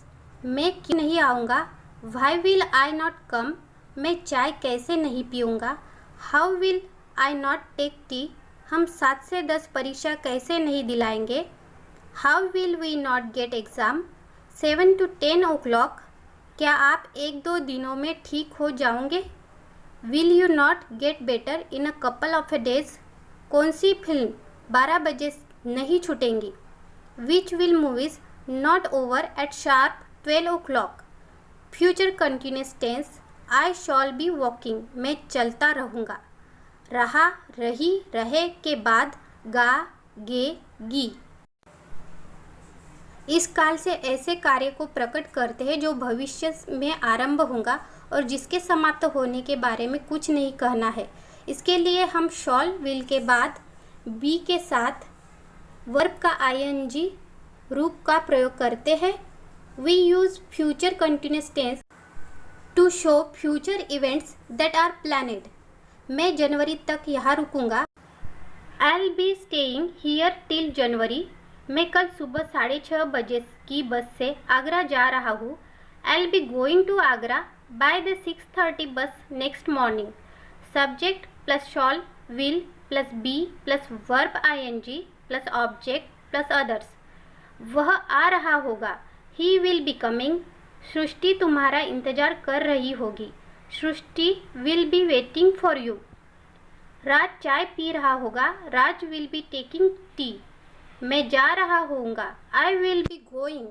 मैं क्यों नहीं आऊँगा, why will I not come. मैं चाय कैसे नहीं पीऊँगा, how will I not take tea. हम 7 से 10 परीक्षा कैसे नहीं दिलाएंगे, how will we not get exam 7 to 10 o'clock। क्या आप 1-2 दिनों में ठीक हो जाओगे, will you not get better in a couple of days. कौन सी फिल्म 12 बजे नहीं छूटेंगी, which will movies not over at sharp 12 o'clock। Future continuous tense. I shall be walking. मैं चलता रहूँगा। रहा, रही, रहे के बाद गा, गे, गी। इस काल से ऐसे कार्य को प्रकट करते हैं जो भविष्य में आरंभ होगा और जिसके समाप्त होने के बारे में कुछ नहीं कहना है। इसके लिए हम शॉल विल के बाद बी के साथ वर्ब का ing रूप का प्रयोग करते हैं। We use future continuous tense to show future events that are planned. मैं जनवरी तक यहाँ रुकूंगा। I be staying here till January. मैं कल सुबह 6:30 बजे की बस से आगरा जा रहा हूँ। I be going to Agra by the 6:30 bus next morning. Subject plus shall will plus be plus verb ing plus object plus others. वह आ रहा होगा, he will be coming. Srishti तुम्हारा इंतजार कर रही होगी, Srishti will be waiting for you. Raj चाय पी रहा होगा, Raj will be taking tea. मैं जा रहा होऊंगा, I will be going.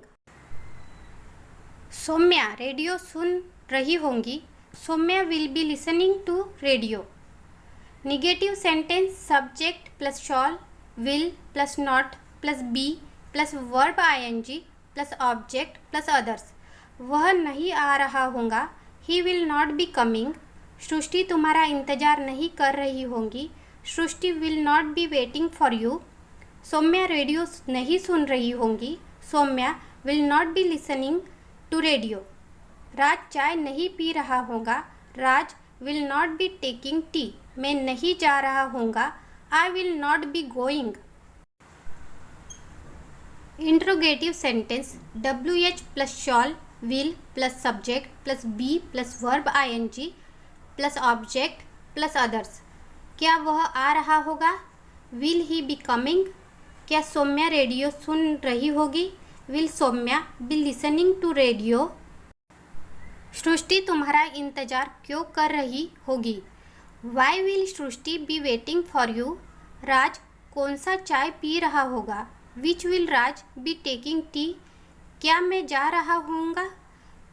Saumya radio सुन रही होंगी, Saumya will be listening to radio. Negative sentence. Subject plus shall will plus not plus be plus verb ing plus object plus others. वह नहीं आ रहा होगा, he will not be coming. Srishti तुम्हारा इंतजार नहीं कर रही होंगी, Srishti will not be waiting for you. Saumya radio नहीं सुन रही होंगी, Saumya will not be listening to radio. Raj चाय नहीं पी रहा होगा, Raj will not be taking tea. मैं नहीं जा रहा होऊंगा, I will not be going. Interrogative sentence. WH plus shall will plus subject plus be plus verb ing plus object plus others. क्या वह आ रहा होगा, विल ही बी कमिंग। क्या सौम्या रेडियो सुन रही होगी, will Saumya be listening to radio. Srishti तुम्हारा इंतजार क्यों कर रही होगी, why will Srishti be waiting for you. Raj कौन सा चाय पी रहा होगा, which will Raj be taking tea. क्या मैं जा रहा होऊंगा,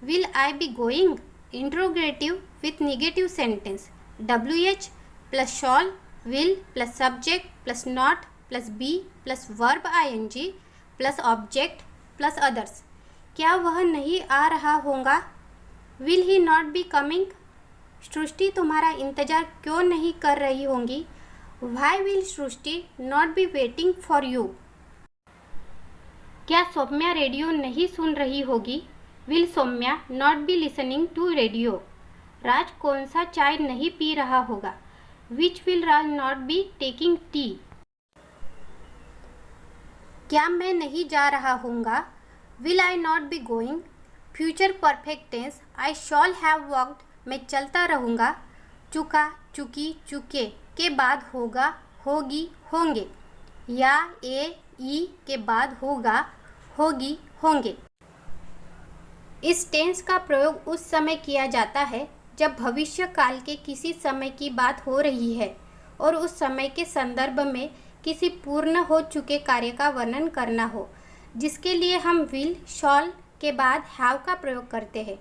will I be going. Interrogative with negative sentence. WH plus shall will plus subject plus not plus be plus verb ing plus object plus others. क्या वह नहीं आ रहा होगा, will he not be coming. Srishti तुम्हारा इंतजार क्यों नहीं कर रही होंगी, why will Srishti not be waiting for you. क्या सौम्या रेडियो नहीं सुन रही होगी? Will Saumya not be listening to radio? Raj कौन सा चाय नहीं पी रहा होगा? Which will Raj not be taking tea? क्या मैं नहीं जा रहा हूँगा? Will I not be going? Future perfect tense, I shall have walked, मैं चलता रहूँगा। चुका, चुकी, चुके के बाद होगा, होगी, होंगे। या, ए, ई के बाद होगा, होगी, होंगे। इस टेंस का प्रयोग उस समय किया जाता है जब भविष्य काल के किसी समय की बात हो रही है और उस समय के संदर्भ में किसी पूर्ण हो चुके कार्य का वर्णन करना हो, जिसके लिए हम विल, शॉल के बाद हैव का प्रयोग करते हैं।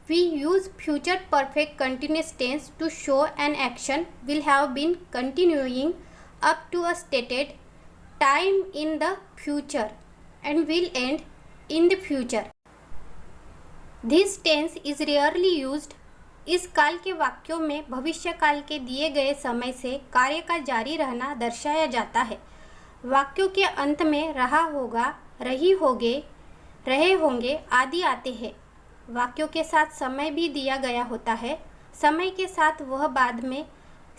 We use future perfect continuous tense to show an action will have been continuing up to a stated time in the future and will end in the future. This tense is rarely used. इस काल के वाक्यों में भविष्य काल के दिए गए समय से कार्य का जारी रहना दर्शाया जाता है। वाक्यों के अंत में रहा होगा, रही होगे, रहे होंगे आदि आते हैं। वाक्यों के साथ समय भी दिया गया होता है। समय के साथ वह बाद में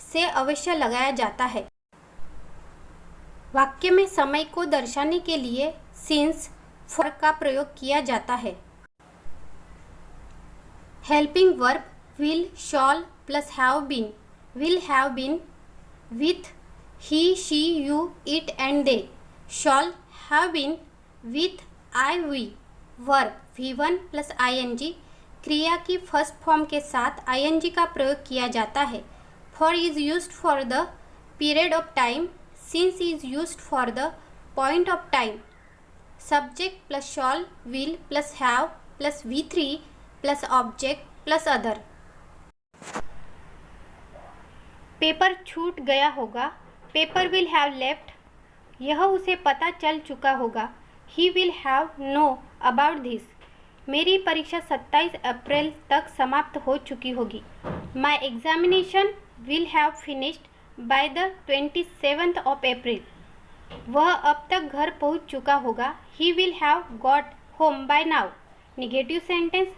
से अवश्य लगाया जाता है। वाक्य में समय को दर्शाने के लिए सिंस, फॉर का प्रयोग किया जाता है। Helping verb will, shall plus have been. Will have been with he, she, you, it and they. Shall have been with I, we. Verb V1 plus ing, क्रिया की फर्स्ट फॉर्म के साथ ing का प्रयोग किया जाता है। For is used for the period of time, since is used for the point of time. Subject plus shall, will plus have plus V3 plus object plus other. Paper छूट गया होगा, पेपर विल हैव लेफ्ट, यह उसे पता चल चुका होगा। He will have know about this, मेरी परीक्षा 27 अप्रैल तक समाप्त हो चुकी होगी। My examination will have finished by the 27th of April, वह अब तक घर पहुंच चुका होगा। He will have got home by now. Negative sentence,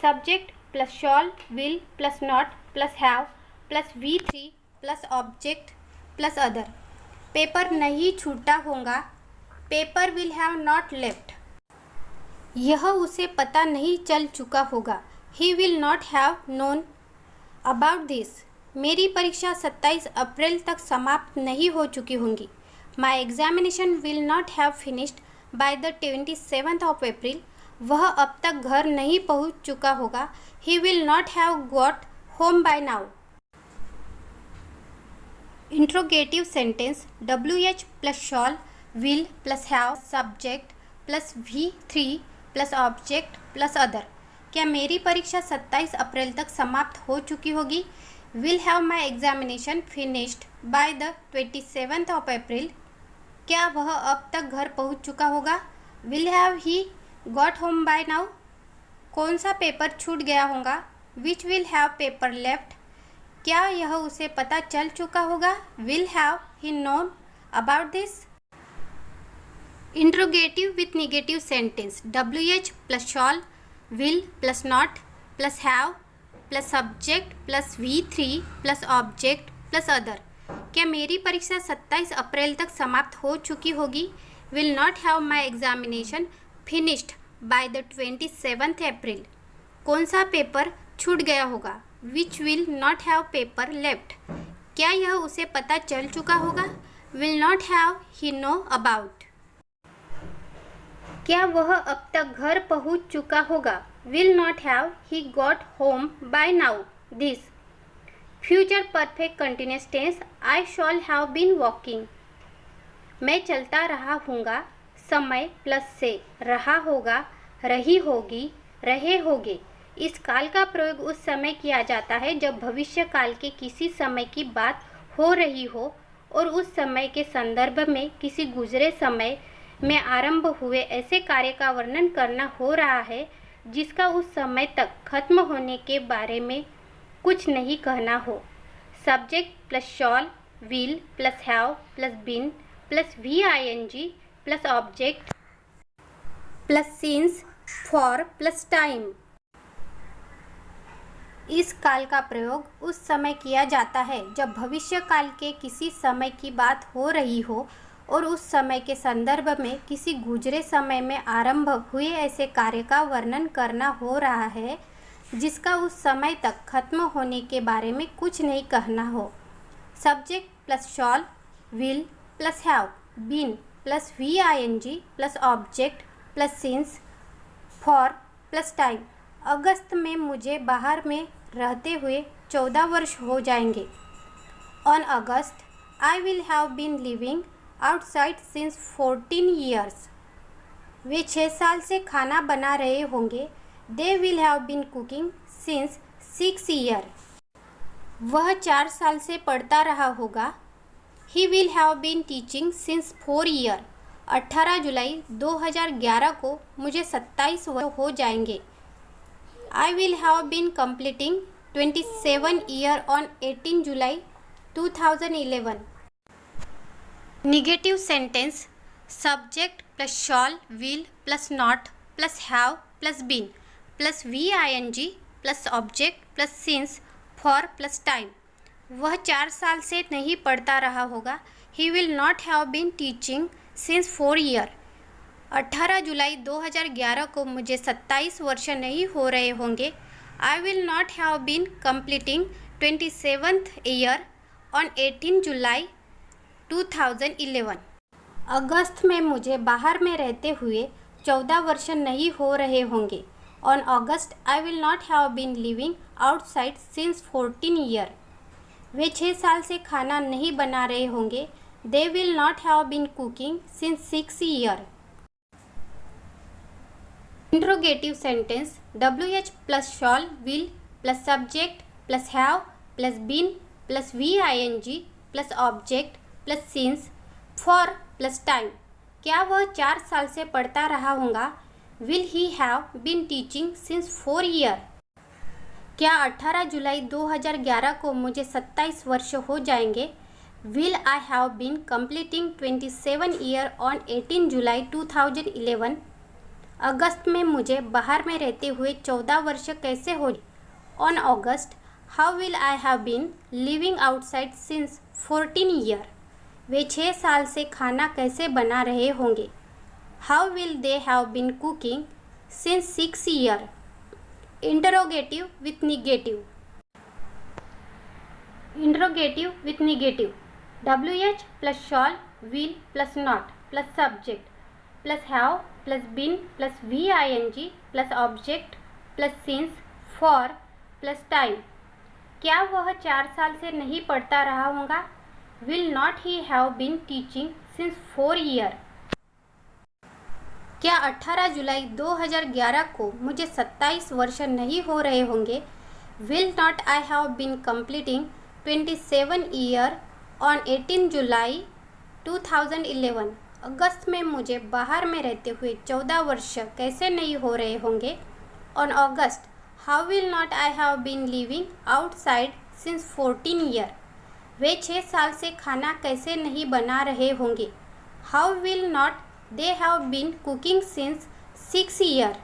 subject plus shall, will plus not plus have plus V3 plus object plus other. Paper नहीं छूटा होगा, paper will have not left, यह उसे पता नहीं चल चुका होगा। He will not have known about this, मेरी परीक्षा 27 अप्रैल तक समाप्त नहीं हो चुकी होंगी। My examination will not have finished by the 27th of April, वह अब तक घर नहीं पहुंच चुका होगा। He will not have got home by now. Interrogative sentence, WH plus shall, will plus have, subject plus V3 plus object plus other. क्या मेरी परीक्षा 27 अप्रैल तक समाप्त हो चुकी होगी? Will have my examination finished by the 27th of April, क्या वह अब तक घर पहुंच चुका होगा? Will have he got home by now, कौन सा पेपर छूट गया होगा? Which will have paper left, क्या यह उसे पता चल चुका होगा? Will have he known about this. Interrogative with negative sentence, WH plus shall, will plus not plus have plus subject plus V3 plus object plus other. क्या मेरी परीक्षा 27 अप्रैल तक समाप्त हो चुकी होगी? Will not have my examination finished by the 27th April, कौन सा पेपर छूट गया होगा? Which will not have paper left, क्या यह उसे पता चल चुका होगा? Will not have he know about, क्या वह अब तक घर पहुंच चुका होगा? Will not have he got home by now this. Future perfect continuous tense, I shall have been walking, मैं चलता रहा हूँगा। समय प्लस से रहा होगा, रही होगी, रहे होगे। इस काल का प्रयोग उस समय किया जाता है जब भविष्य काल के किसी समय की बात हो रही हो और उस समय के संदर्भ में किसी गुजरे समय में आरंभ हुए ऐसे कार्य का वर्णन करना हो रहा है जिसका उस समय तक खत्म होने के बारे में कुछ नहीं कहना हो। Subject plus shall, will plus have plus been plus VING plus object plus since, for plus time. इस काल का प्रयोग उस समय किया जाता है जब भविष्य काल के किसी समय की बात हो रही हो और उस समय के संदर्भ में किसी गुजरे समय में आरंभ हुए ऐसे कार्य का वर्णन करना हो रहा है जिसका उस समय तक खत्म होने के बारे में कुछ नहीं कहना हो। Subject plus shall, will plus have, been plus VING plus object plus since, for plus time. अगस्त में मुझे बाहर में रहते हुए 14 वर्ष हो जाएंगे। On August I will have been living outside since 14 years. वे 6 साल से खाना बना रहे होंगे। They will have been cooking since 6 year. वह 4 साल से पढ़ता रहा होगा। He will have been teaching since 4 year. 18 जुलाई 2011 को मुझे 27 वर्ष हो जाएंगे। I will have been completing 27 year on 18 July 2011। Negative sentence subject plus shall, will plus not plus have plus been plus VING plus object plus since, for plus time. वह 4 साल से नहीं पढ़ता रहा होगा। He will not have been teaching since 4 year. 18 जुलाई 2011 को मुझे 27 वर्ष नहीं हो रहे होंगे। I will not have been completing 27th year on 18 जुलाई 2011। अगस्त में मुझे बाहर में रहते हुए 14 वर्ष नहीं हो रहे होंगे। On August I will not have been living outside since 14 year. वे 6 साल से खाना नहीं बना रहे होंगे। They will not have been cooking since 6 year. Interrogative sentence WH plus shall, will plus subject plus have plus been plus VING plus object plus since, for plus time. क्या वह 4 साल से पढ़ता रहा होगा। Will he have been teaching since 4 year. क्या 18 जुलाई 2011 को मुझे 27 वर्ष हो जाएंगे। Will I have been completing 27 year on 18 जुलाई 2011। अगस्त में मुझे बाहर में रहते हुए 14 वर्ष कैसे हो। On August how will I have been living outside since 14 year. वे 6 साल से खाना कैसे बना रहे होंगे। How will they have been cooking since 6 year. Interrogative with negative. Interrogative with negative WH plus shall, will plus not plus subject plus have plus been plus VING plus object plus since, for plus time. क्या वह 4 साल से नहीं पढ़ता रहा होगा। Will not he have been teaching since 4 year. क्या 18 जुलाई 2011 को मुझे 27 वर्ष नहीं हो रहे होंगे। Will not I have been completing 27 year on 18 जुलाई 2011। अगस्त में मुझे बाहर में रहते हुए 14 वर्ष कैसे नहीं हो रहे होंगे। On August how will not I have been living outside since 14 year. वे 6 साल से खाना कैसे नहीं बना रहे होंगे। How will not they have been cooking since 6 year.